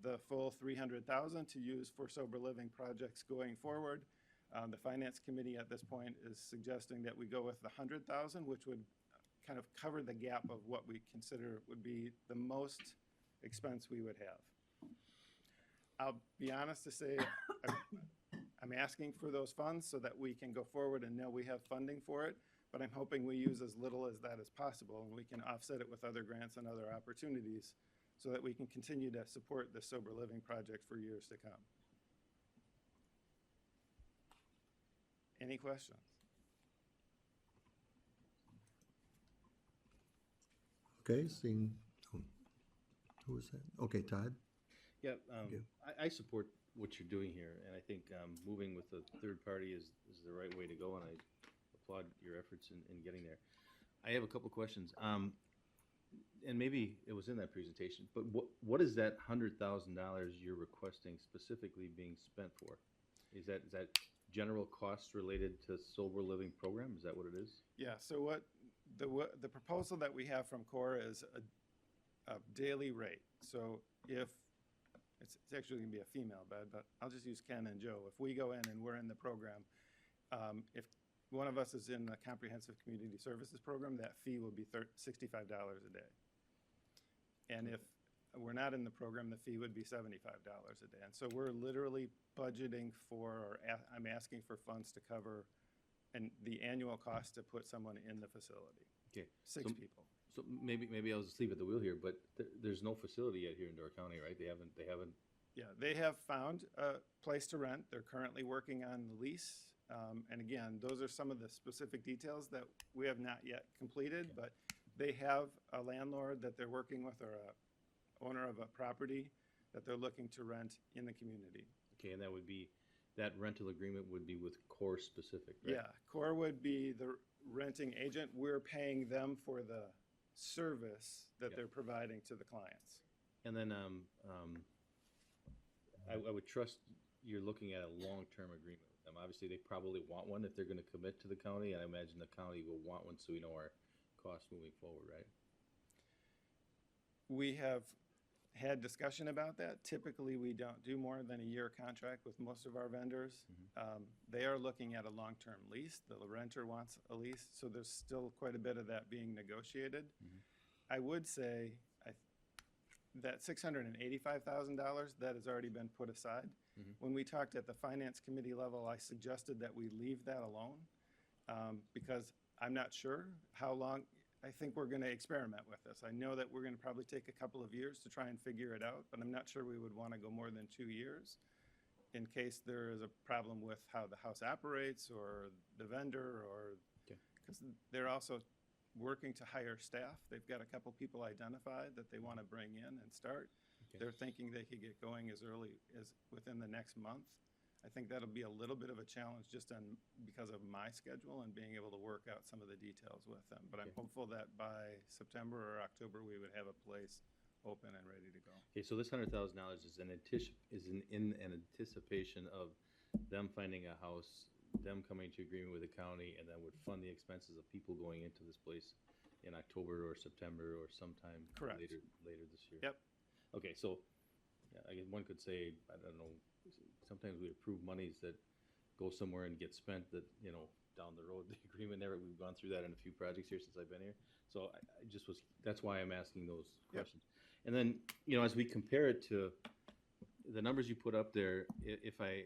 the full $300,000 to use for sober living projects going forward. The finance committee at this point is suggesting that we go with the $100,000, which would kind of cover the gap of what we consider would be the most expense we would have. I'll be honest to say, I'm asking for those funds so that we can go forward and know we have funding for it. but I'm hoping we use as little as that as possible, and we can offset it with other grants and other opportunities so that we can continue to support the sober living project for years to come. Any questions? Okay, seeing, who was that? Okay, Todd? Yeah, Okay. I support what you're doing here, and I think moving with a third party is the right way to go, and I applaud your efforts in getting there. I have a couple questions, and maybe it was in that presentation, but what is that $100,000 you're requesting specifically being spent for? Is that general costs related to sober living program? Is that what it is? Yeah, so what the proposal that we have from CORE is a daily rate. So if, it's actually gonna be a female bed, but I'll just use Ken and Joe. If we go in and we're in the program, if one of us is in the Comprehensive Community Services Program, that fee will be $65 a day. And if we're not in the program, the fee would be $75 a day. And so we're literally budgeting for, or I'm asking for funds to cover the annual cost to put someone in the facility. Okay. Six So- people. So maybe I'll just leave at the wheel here, but there's no facility yet here in Door County, right? They haven't. Yeah, they have found a place to rent. They're currently working on the lease. And again, those are some of the specific details that we have not yet completed, but they have a landlord that they're working with, or a owner of a property that they're looking to rent in the community. Okay, and that rental agreement would be with Core specific, right? Yeah, Core would be the renting agent. We're paying them for the service that Yeah. they're providing to the clients. And then I would trust you're looking at a long-term agreement with them. Obviously, they probably want one if they're going to commit to the county. I imagine the county will want one so we know our costs moving forward, right? We have had discussion about that. Typically, we don't do more than a year contract with most of our vendors. They are looking at a long-term lease. The renter wants a lease, so there's still quite a bit of that being negotiated. I would say that $685,000, that has already been put aside. When we talked at the Finance Committee level, I suggested that we leave that alone because I'm not sure how long. I think we're going to experiment with this. I know that we're going to probably take a couple of years to try and figure it out, but I'm not sure we would want to go more than 2 years in case there is a problem with how the house operates or the vendor, or because they're also working to hire staff. They've got a couple people identified that they want to bring in and start. They're thinking they could get going as early as within the next month. I think that'll be a little bit of a challenge just because of my schedule and being able to work out some of the details with them. But I'm hopeful that by September or October, we would have a place open and ready to go. Okay, so this $100,000 is in anticipation of them finding a house, them coming to agreement with the county, and then would fund the expenses of people going into this place in October or September or sometime Correct. later this year. Yep. Okay, so I guess one could say, I don't know, sometimes we approve monies that go somewhere and get spent that, down the road, the agreement never, we've gone through that in a few projects here since I've been here. So I just that's why I'm asking those questions. And then, as we compare it to the numbers you put up there, if I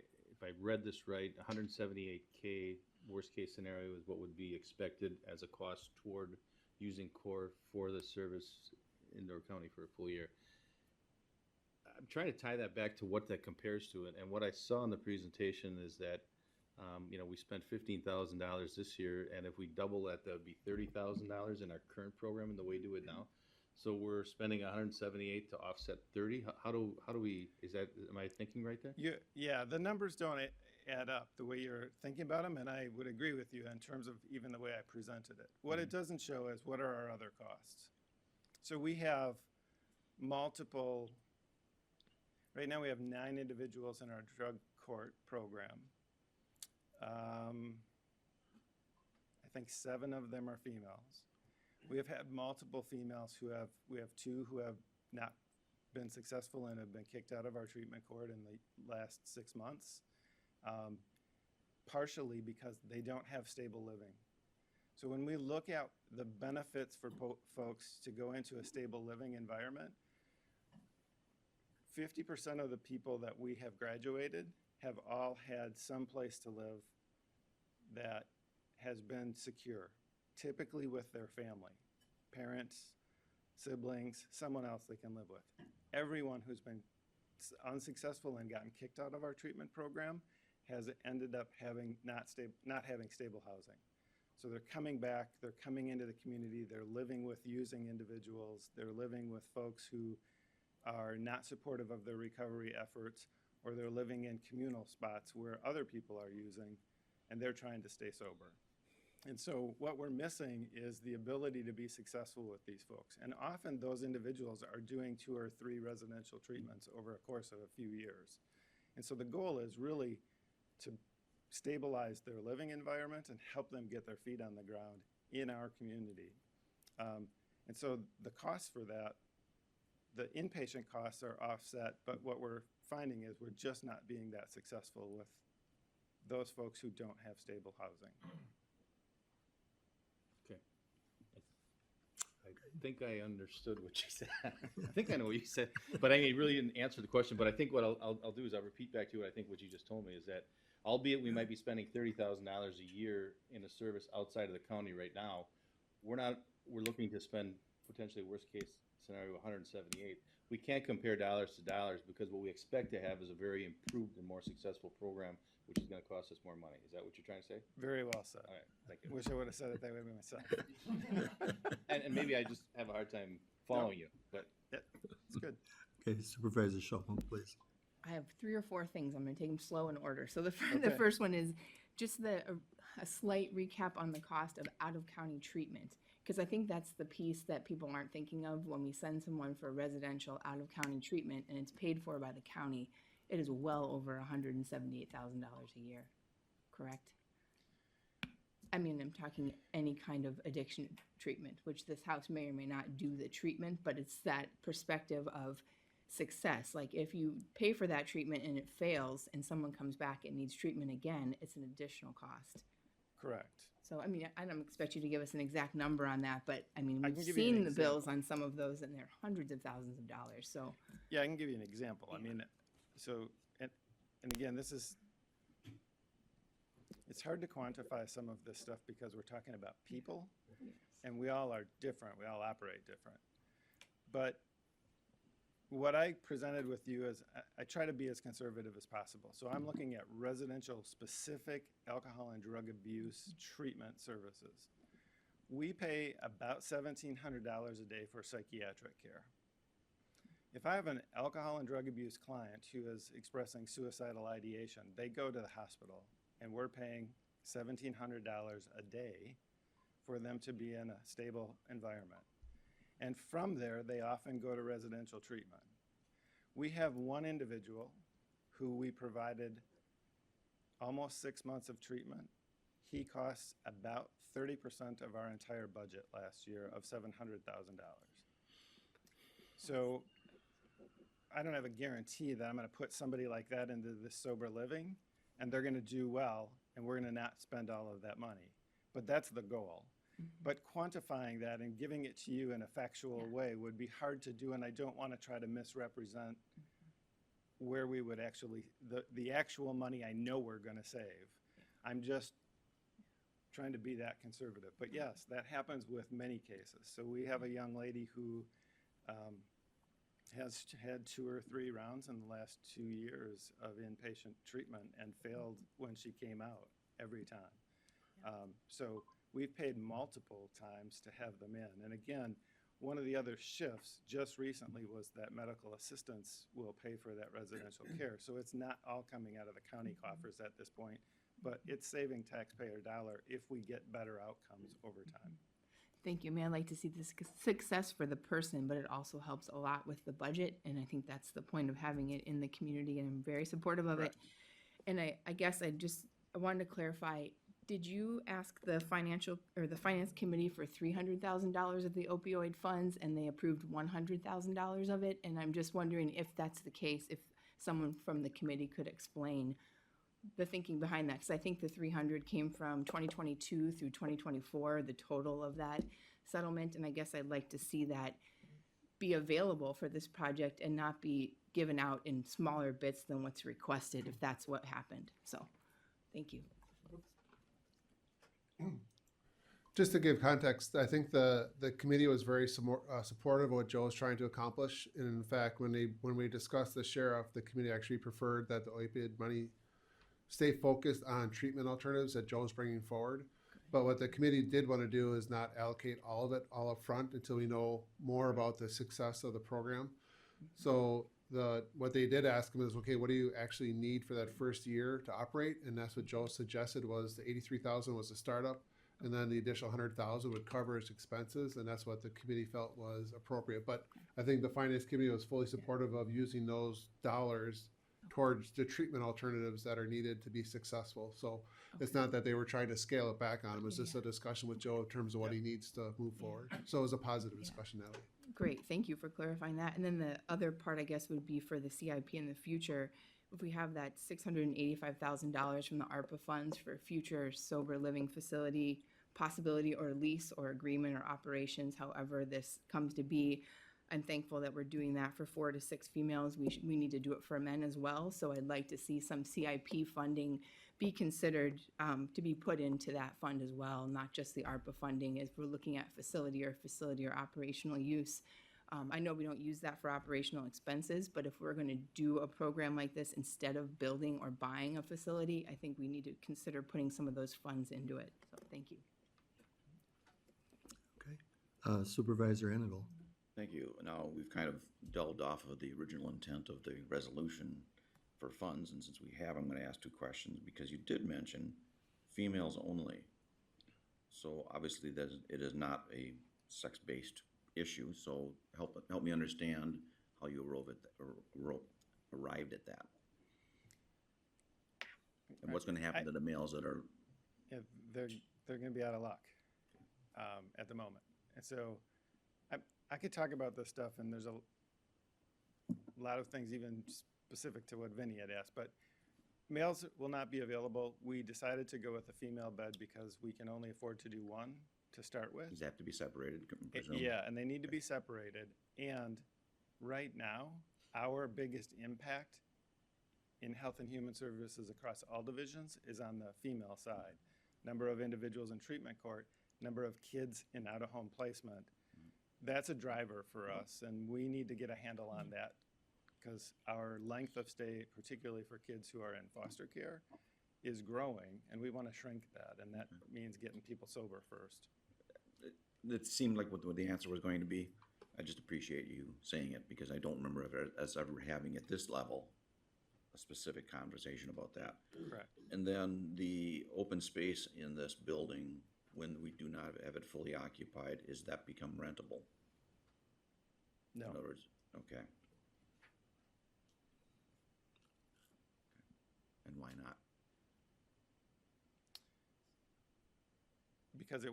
read this right, 178K worst case scenario is what would be expected as a cost toward using Core for the service in Door County for a full year. I'm trying to tie that back to what that compares to, and what I saw in the presentation is that, we spent $15,000 this year, and if we double that, that would be $30,000 in our current program and the way we do it now. So we're spending 178 to offset 30. How do we? Am I thinking right there? Yeah, the numbers don't add up the way you're thinking about them, and I would agree with you in terms of even the way I presented it. What it doesn't show is what are our other costs. So we have multiple. Right now, we have 9 individuals in our drug court program. I think 7 of them are females. We have had multiple females we have 2 who have not been successful and have been kicked out of our treatment court in the last 6 months, partially because they don't have stable living. So when we look at the benefits for folks to go into a stable living environment, 50% of the people that we have graduated have all had some place to live that has been secure. typically with their family, parents, siblings, someone else they can live with. Everyone who's been unsuccessful and gotten kicked out of our treatment program has ended up not having stable housing. So they're coming back, they're coming into the community, they're living with using individuals, they're living with folks who are not supportive of their recovery efforts, or they're living in communal spots where other people are using and they're trying to stay sober. And so what we're missing is the ability to be successful with these folks. And often those individuals are doing 2 or 3 residential treatments over a course of a few years. And so the goal is really to stabilize their living environment and help them get their feet on the ground in our community. And so the costs for that, the inpatient costs are offset, but what we're finding is we're just not being that successful with those folks who don't have stable housing. Okay. I think I understood what you said. I think I know what you said, but I really didn't answer the question. But I think what I'll do is I'll repeat back to you what I think what you just told me is that, albeit we might be spending $30,000 a year in a service outside of the county right now, we're looking to spend potentially worst case scenario 178. We can't compare dollars to dollars because what we expect to have is a very improved and more successful program, which is going to cost us more money. Is that what you're trying to say? Very well said. All right, thank you. Wish I would have said it that way myself. And maybe I just have a hard time following you, but Yeah, it's good. Okay, Supervisor Shaw, please. I have 3 or 4 things. I'm going to take them slow in order. So the Okay. first one is just a slight recap on the cost of out-of-county treatment, because I think that's the piece that people aren't thinking of when we send someone for residential out-of-county treatment and it's paid for by the county. It is well over $178,000 a year, correct? I mean, I'm talking any kind of addiction treatment, which this house may or may not do the treatment, but it's that perspective of success. Like if you pay for that treatment and it fails and someone comes back and needs treatment again, it's an additional cost. Correct. So, I mean, I don't expect you to give us an exact number on that, but I mean, I we've can give you an seen the bills example. on some of those and they're hundreds of thousands of dollars. So, Yeah, I can give you an example. I mean, so, and again, it's hard to quantify some of this stuff because we're talking about people and we all are different. We all operate different. But what I presented with you is I try to be as conservative as possible. So I'm looking at residential specific alcohol and drug abuse treatment services. We pay about $1,700 a day for psychiatric care. If I have an alcohol and drug abuse client who is expressing suicidal ideation, they go to the hospital and we're paying $1,700 a day for them to be in a stable environment. And from there, they often go to residential treatment. We have one individual who we provided almost 6 months of treatment. He costs about 30% of our entire budget last year of $700,000. So I don't have a guarantee that I'm going to put somebody like that into this sober living and they're going to do well and we're going to not spend all of that money. But that's the goal. But quantifying that and giving it to you in a factual way would be hard to do, and I don't want to try to misrepresent where we would actually, the actual money I know we're going to save. I'm just trying to be that conservative. But yes, that happens with many cases. So we have a young lady who has had 2 or 3 rounds in the last 2 years of inpatient treatment and failed when she came out every time. So we've paid multiple times to have them in. And again, one of the other shifts just recently was that medical assistance will pay for that residential care. So it's not all coming out of the county coffers at this point, but it's saving taxpayer dollar if we get better outcomes over time. thank you. I mean, I like to see this success for the person, but it also helps a lot with the budget. And I think that's the point of having it in the community, and I'm very supportive of it. And I guess I wanted to clarify, did you ask the finance committee for $300,000 of the opioid funds and they approved $100,000 of it? And I'm just wondering if that's the case, if someone from the committee could explain the thinking behind that, because I think the 300 came from 2022 through 2024, the total of that settlement, and I guess I'd like to see that be available for this project and not be given out in smaller bits than what's requested, if that's what happened. So, thank you. Just to give context, I think the committee was very supportive of what Joe was trying to accomplish. And in fact, when we discussed the sheriff, the committee actually preferred that the opioid money stay focused on treatment alternatives that Joe's bringing forward. But what the committee did want to do is not allocate all of it all up front until we know more about the success of the program. So what they did ask him is, okay, what do you actually need for that first year to operate? And that's what Joe suggested was the 83,000 was the startup. And then the additional 100,000 would cover its expenses, and that's what the committee felt was appropriate. But I think the finance committee was fully supportive of using those dollars towards the treatment alternatives that are needed to be successful. So it's not that they were trying to scale it back on him. It was just a discussion with Joe in terms of what he needs to move forward. So it was a positive discussion that way. Great, thank you for clarifying that. And then the other part, I guess, would be for the CIP in the future. If we have that $685,000 from the ARPA funds for future sober living facility possibility or lease or agreement or operations, however this comes to be, I'm thankful that we're doing that for 4 to 6 females. We need to do it for men as well. So I'd like to see some CIP funding be considered to be put into that fund as well, not just the ARPA funding as we're looking at facility or operational use. I know we don't use that for operational expenses, but if we're going to do a program like this instead of building or buying a facility, I think we need to consider putting some of those funds into it. So thank you. Okay. Supervisor Enigal. Thank you. Now, we've kind of delved off of the original intent of the resolution for funds, and since we have, I'm going to ask 2 questions, because you did mention females only. So obviously, it is not a sex-based issue, so help me understand how you arrived at that. And what's going to happen to the males that are... Yeah, they're going to be out of luck at the moment. And so I could talk about this stuff, and there's a lot of things even specific to what Vinny had asked, but males will not be available. We decided to go with a female bed because we can only afford to do one to start with. These have to be separated, I presume? Yeah, and they need to be separated. And right now, our biggest impact in Health and Human Services across all divisions is on the female side. Number of individuals in treatment court, number of kids in out-of-home placement. That's a driver for us, and we need to get a handle on that because our length of stay, particularly for kids who are in foster care, is growing, and we want to shrink that, and that means getting people sober first. It seemed like what the answer was going to be. I just appreciate you saying it because I don't remember us ever having at this level a specific conversation about that. Correct. And then the open space in this building, when we do not have it fully occupied, is that become rentable? No. In other words, okay. And why not? Because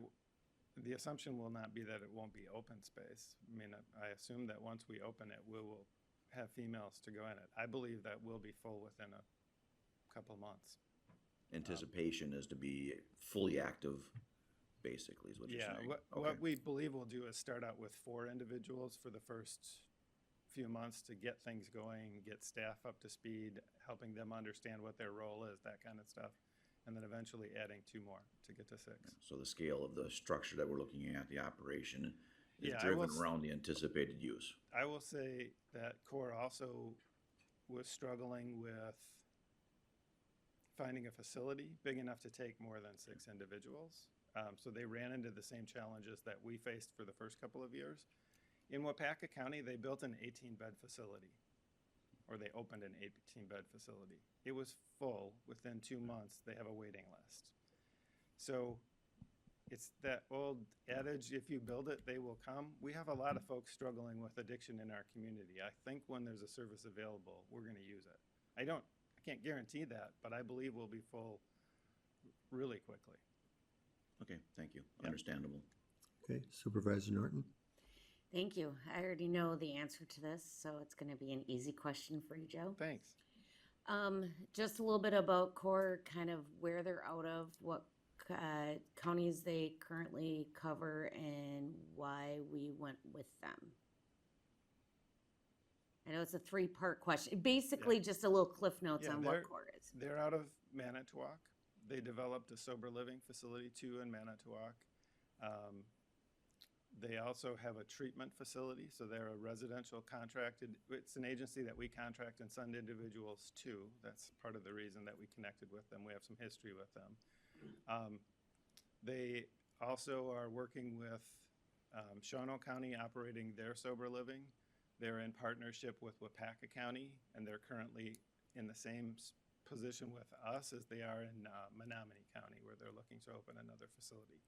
the assumption will not be that it won't be open space. I mean, I assume that once we open it, we will have females to go in it. I believe that will be full within a couple of months. Anticipation is to be fully active, basically, is what you're Yeah, saying. what we believe we'll do is start out with 4 individuals for the first few months to get things going, get staff up to speed, helping them understand what their role is, that kind of stuff, and then eventually adding 2 more to get to 6. So the scale of the structure that we're looking at, the operation, is Yeah, driven around the anticipated use. I will say that CORE also was struggling with finding a facility big enough to take more than 6 individuals. So they ran into the same challenges that we faced for the first couple of years. In Wapaka County, they built an 18-bed facility, or they opened an 18-bed facility. It was full within 2 months. They have a waiting list. So it's that old adage, if you build it, they will come. We have a lot of folks struggling with addiction in our community. I think when there's a service available, we're going to use it. I can't guarantee that, but I believe we'll be full really quickly. Okay, thank you. Yep. Understandable. Okay, Supervisor Norton. Thank you. I already know the answer to this, so it's going to be an easy question for you, Joe. Thanks. Just a little bit about CORE, kind of where they're out of, what counties they currently cover, and why we went with them. I know it's a 3-part question. Basically, just a little cliff notes on what CORE is. They're out of Manitowoc. They developed a sober living facility 2 in Manitowoc. They also have a treatment facility, so they're a residential contracted, it's an agency that we contract and send individuals to. That's part of the reason that we connected with them. We have some history with them. They also are working with Shawano County operating their sober living. They're in partnership with Wapaka County, and they're currently in the same position with us as they are in Menominee County, where they're looking to open another facility.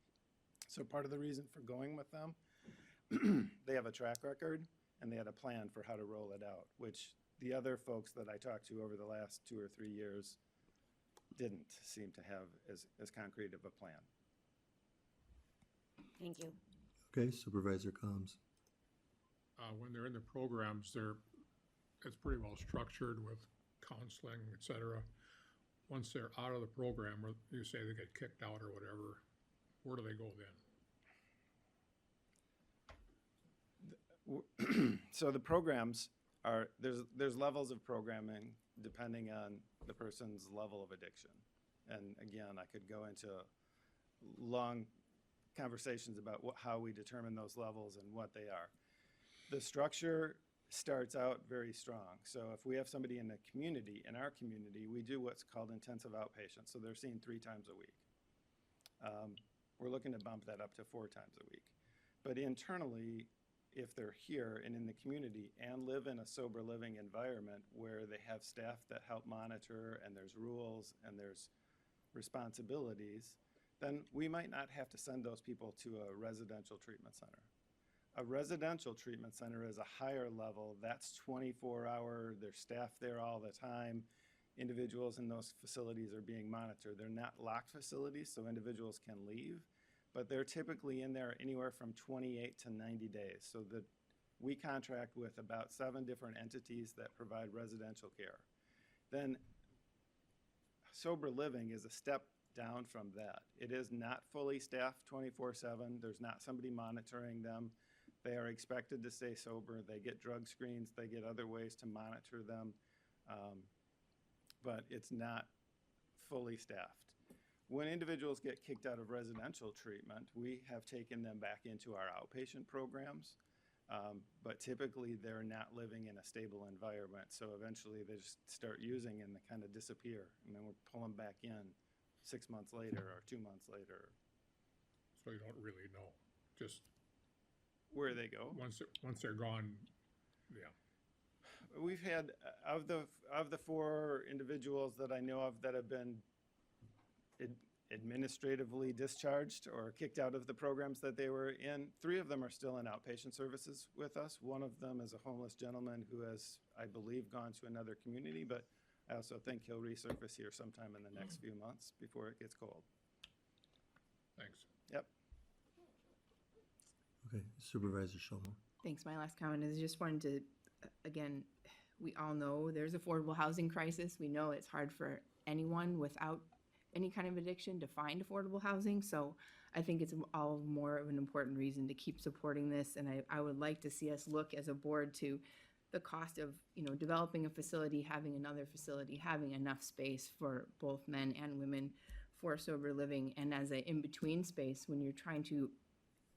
So part of the reason for going with them, they have a track record and they had a plan for how to roll it out, which the other folks that I talked to over the last 2 or 3 years didn't seem to have as concrete of a plan. Thank you. Okay, Supervisor Combs. When they're in the programs, it's pretty well structured with counseling, et cetera. Once they're out of the program, or you say they get kicked out or whatever, where do they go then? So the programs are, there's levels of programming depending on the person's level of addiction. And again, I could go into long conversations about how we determine those levels and what they are. The structure starts out very strong. So if we have somebody in the community, in our community, we do what's called intensive outpatient. So they're seen 3 times a week. We're looking to bump that up to 4 times a week. But internally, if they're here and in the community and live in a sober living environment where they have staff that help monitor and there's rules and there's responsibilities, then we might not have to send those people to a residential treatment center. A residential treatment center is a higher level. That's 24-hour, there's staff there all the time. Individuals in those facilities are being monitored. They're not locked facilities, so individuals can leave, but they're typically in there anywhere from 28 to 90 days. So that we contract with about 7 different entities that provide residential care. Then sober living is a step down from that. It is not fully staffed 24/7. There's not somebody monitoring them. They are expected to stay sober. They get drug screens. They get other ways to monitor them. But it's not fully staffed. When individuals get kicked out of residential treatment, we have taken them back into our outpatient programs. But typically they're not living in a stable environment. So eventually they just start using and they kind of disappear. And then we're pulling back in 6 months later or 2 months later. So you don't really know, just Where they go. once they're gone, yeah. We've had, of the 4 individuals that I know of that have been administratively discharged or kicked out of the programs that they were in, 3 of them are still in outpatient services with us. One of them is a homeless gentleman who has, I believe, gone to another community, but I also think he'll resurface here sometime in the next few months before it gets cold. Thanks. Yep. Okay, Supervisor Shulman. Thanks. My last comment is just wanted to, again, we all know there's affordable housing crisis. We know it's hard for anyone without any kind of addiction to find affordable housing. So I think it's all more of an important reason to keep supporting this. And I would like to see us look as a board to the cost of, developing a facility, having another facility, having enough space for both men and women for sober living. And as an in-between space, when you're trying to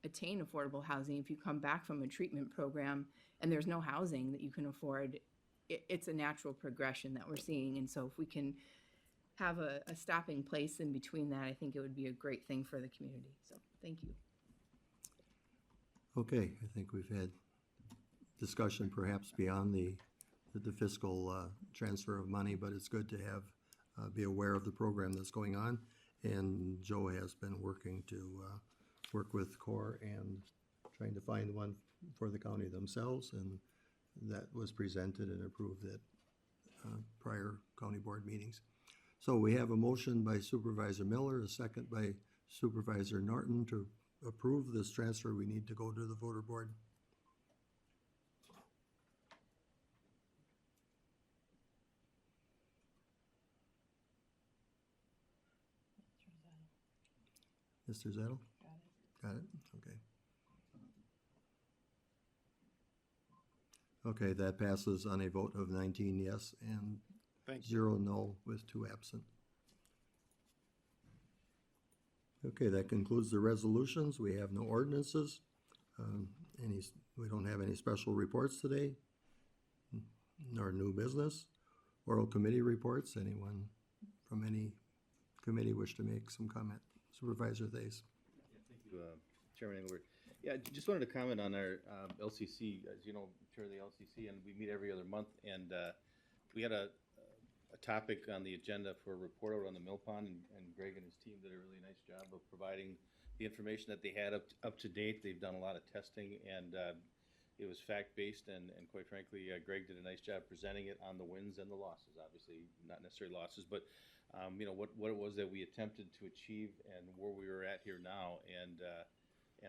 attain affordable housing, if you come back from a treatment program and there's no housing that you can afford, it's a natural progression that we're seeing. And so if we can have a stopping place in between that, I think it would be a great thing for the community. So thank you. Okay, I think we've had discussion perhaps beyond the fiscal transfer of money, but it's good to have, be aware of the program that's going on. And Joe has been working to work with CORE and trying to find one for the county themselves, and that was presented and approved at prior county board meetings. So we have a motion by Supervisor Miller, a second by Supervisor Norton to approve this transfer. We need to go to the voter board. Mr. Zettel? Got it? Okay. Okay, that passes on a vote of 19 yes and Thank you. 0 no with 2 absent. Okay, that concludes the resolutions. We have no ordinances. We don't have any special reports today, nor new business. Oral committee reports. Anyone from any committee wish to make some comment? Supervisor Thays. Thank you, Chairman Engelbert. Yeah, just wanted to comment on our LCC. As you know, I'm chair of the LCC, and we meet every other month. And we had a topic on the agenda for a report out on the mill pond, and Greg and his team did a really nice job of providing the information that they had up to date. They've done a lot of testing, and it was fact-based, and quite frankly, Greg did a nice job presenting it on the wins and the losses. Obviously, not necessarily losses, but you know, what it was that we attempted to achieve and where we were at here now. And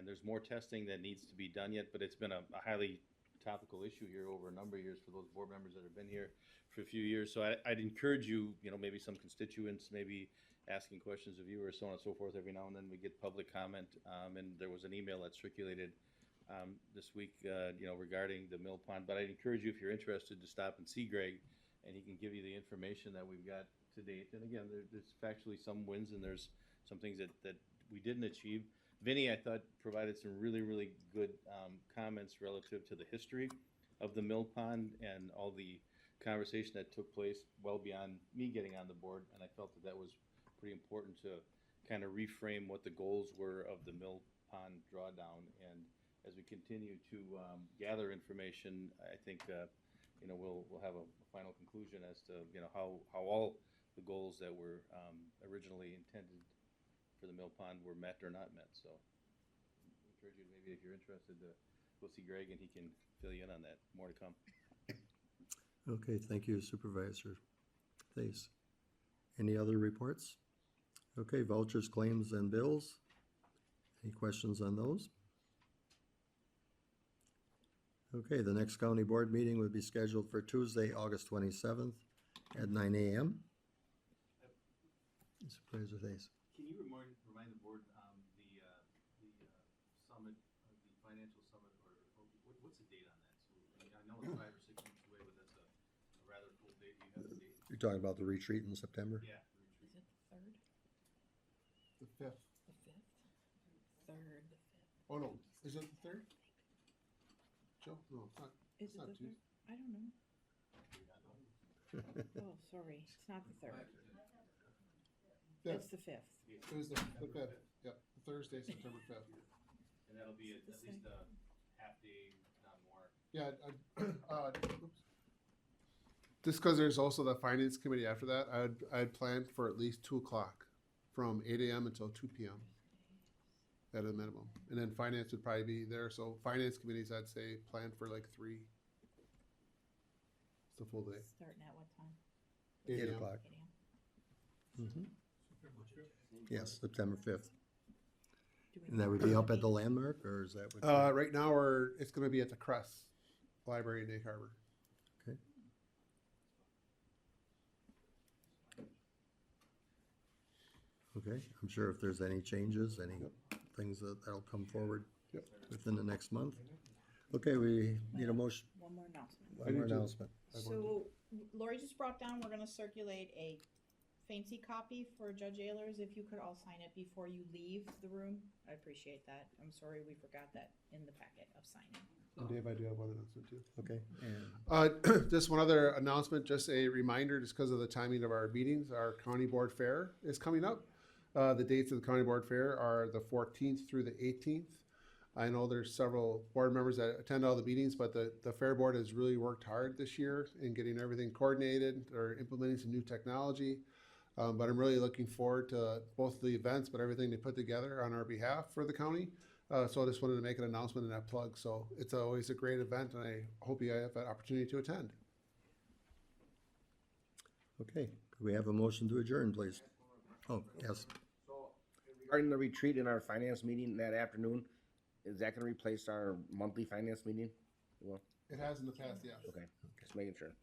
there's more testing that needs to be done yet, but it's been a highly topical issue here over a number of years for those board members that have been here for a few years. So I'd encourage you, you know, maybe some constituents, maybe asking questions of you or so on and so forth. Every now and then we get public comment, and there was an email that circulated this week, you know, regarding the mill pond. But I'd encourage you, if you're interested, to stop and see Greg, and he can give you the information that we've got to date. And again, there's factually some wins, and there's some things that we didn't achieve. Vinny, I thought, provided some really, really good comments relative to the history of the mill pond and all the conversation that took place well beyond me getting on the board. And I felt that was pretty important to kind of reframe what the goals were of the mill pond drawdown. And as we continue to gather information, I think you know, we'll have a final conclusion as to, you know, how all the goals that were originally intended for the mill pond were met or not met. So I encourage you, maybe if you're interested, to go see Greg, and he can fill you in on that. More to come. Okay, thank you, Supervisor Thays. Any other reports? Okay, vouchers, claims, and bills. Any questions on those? Okay, the next county board meeting would be scheduled for Tuesday, August 27th at 9 a.m. Supervisor Thays. Can you remind the board the summit, the financial summit, or what's the date on that? So, I mean, I know it's 5 or 6 weeks away, but that's a rather full date. Do you have the date? You're talking about the retreat in September? Yeah. Is it the third? The fifth. The fifth? Third, the fifth. Oh, no, is it the third? Joe? No, it's not. Is it not the Tuesday. third? I don't know. Oh, sorry, it's not the third. Fifth. It's the fifth. It was the fifth, yep, Thursday, September 5th. And that'll be at least a half day, not more. Yeah, oops. Just because there's also the finance committee after that, I'd planned for at least 2 o'clock, from 8 a.m. until 2 p.m. at a minimum. And then finance would probably be there, so finance committees, I'd say, plan for like 3. It's a full day. Starting at what time? 8 8 a.m. o'clock. 8 a.m. Mhm. September 5th. Yes, September 5th. Do we And that would be up at the landmark, or is that what? Right now, it's gonna be at the Crest Library in Egg Harbor. Okay. Okay, I'm sure if there's any changes, any things that'll come forward Yep. within the next month. Okay, we need a motion, One more announcement. one more do too. announcement. So Lori just brought down, we're gonna circulate a fancy copy for Judge Ayers. If you could all sign it before you leave the room, I appreciate that. I'm sorry we forgot that in the packet of signing. And Dave, I do have one announcement too. Okay, and Just one other announcement, just a reminder, just because of the timing of our meetings, our county board fair is coming up. The dates of the county board fair are the 14th through the 18th. I know there's several board members that attend all the meetings, but the fair board has really worked hard this year in getting everything coordinated or implementing some new technology. But I'm really looking forward to both the events, but everything they put together on our behalf for the county. So I just wanted to make an announcement and that plug. So it's always a great event, and I hope you have that opportunity to attend. okay, could we have a motion to adjourn, please? Oh, yes, Regarding the retreat in our finance meeting that afternoon, is that gonna replace our monthly finance meeting? Well, It has in the past, yes. okay, just making sure.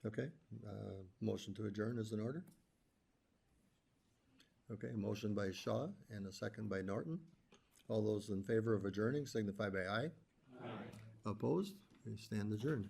okay, motion to adjourn is in order? Okay, a motion by Shaw and a second by Norton. All those in favor of adjourning signify by aye. Aye. Opposed? We stand adjourned.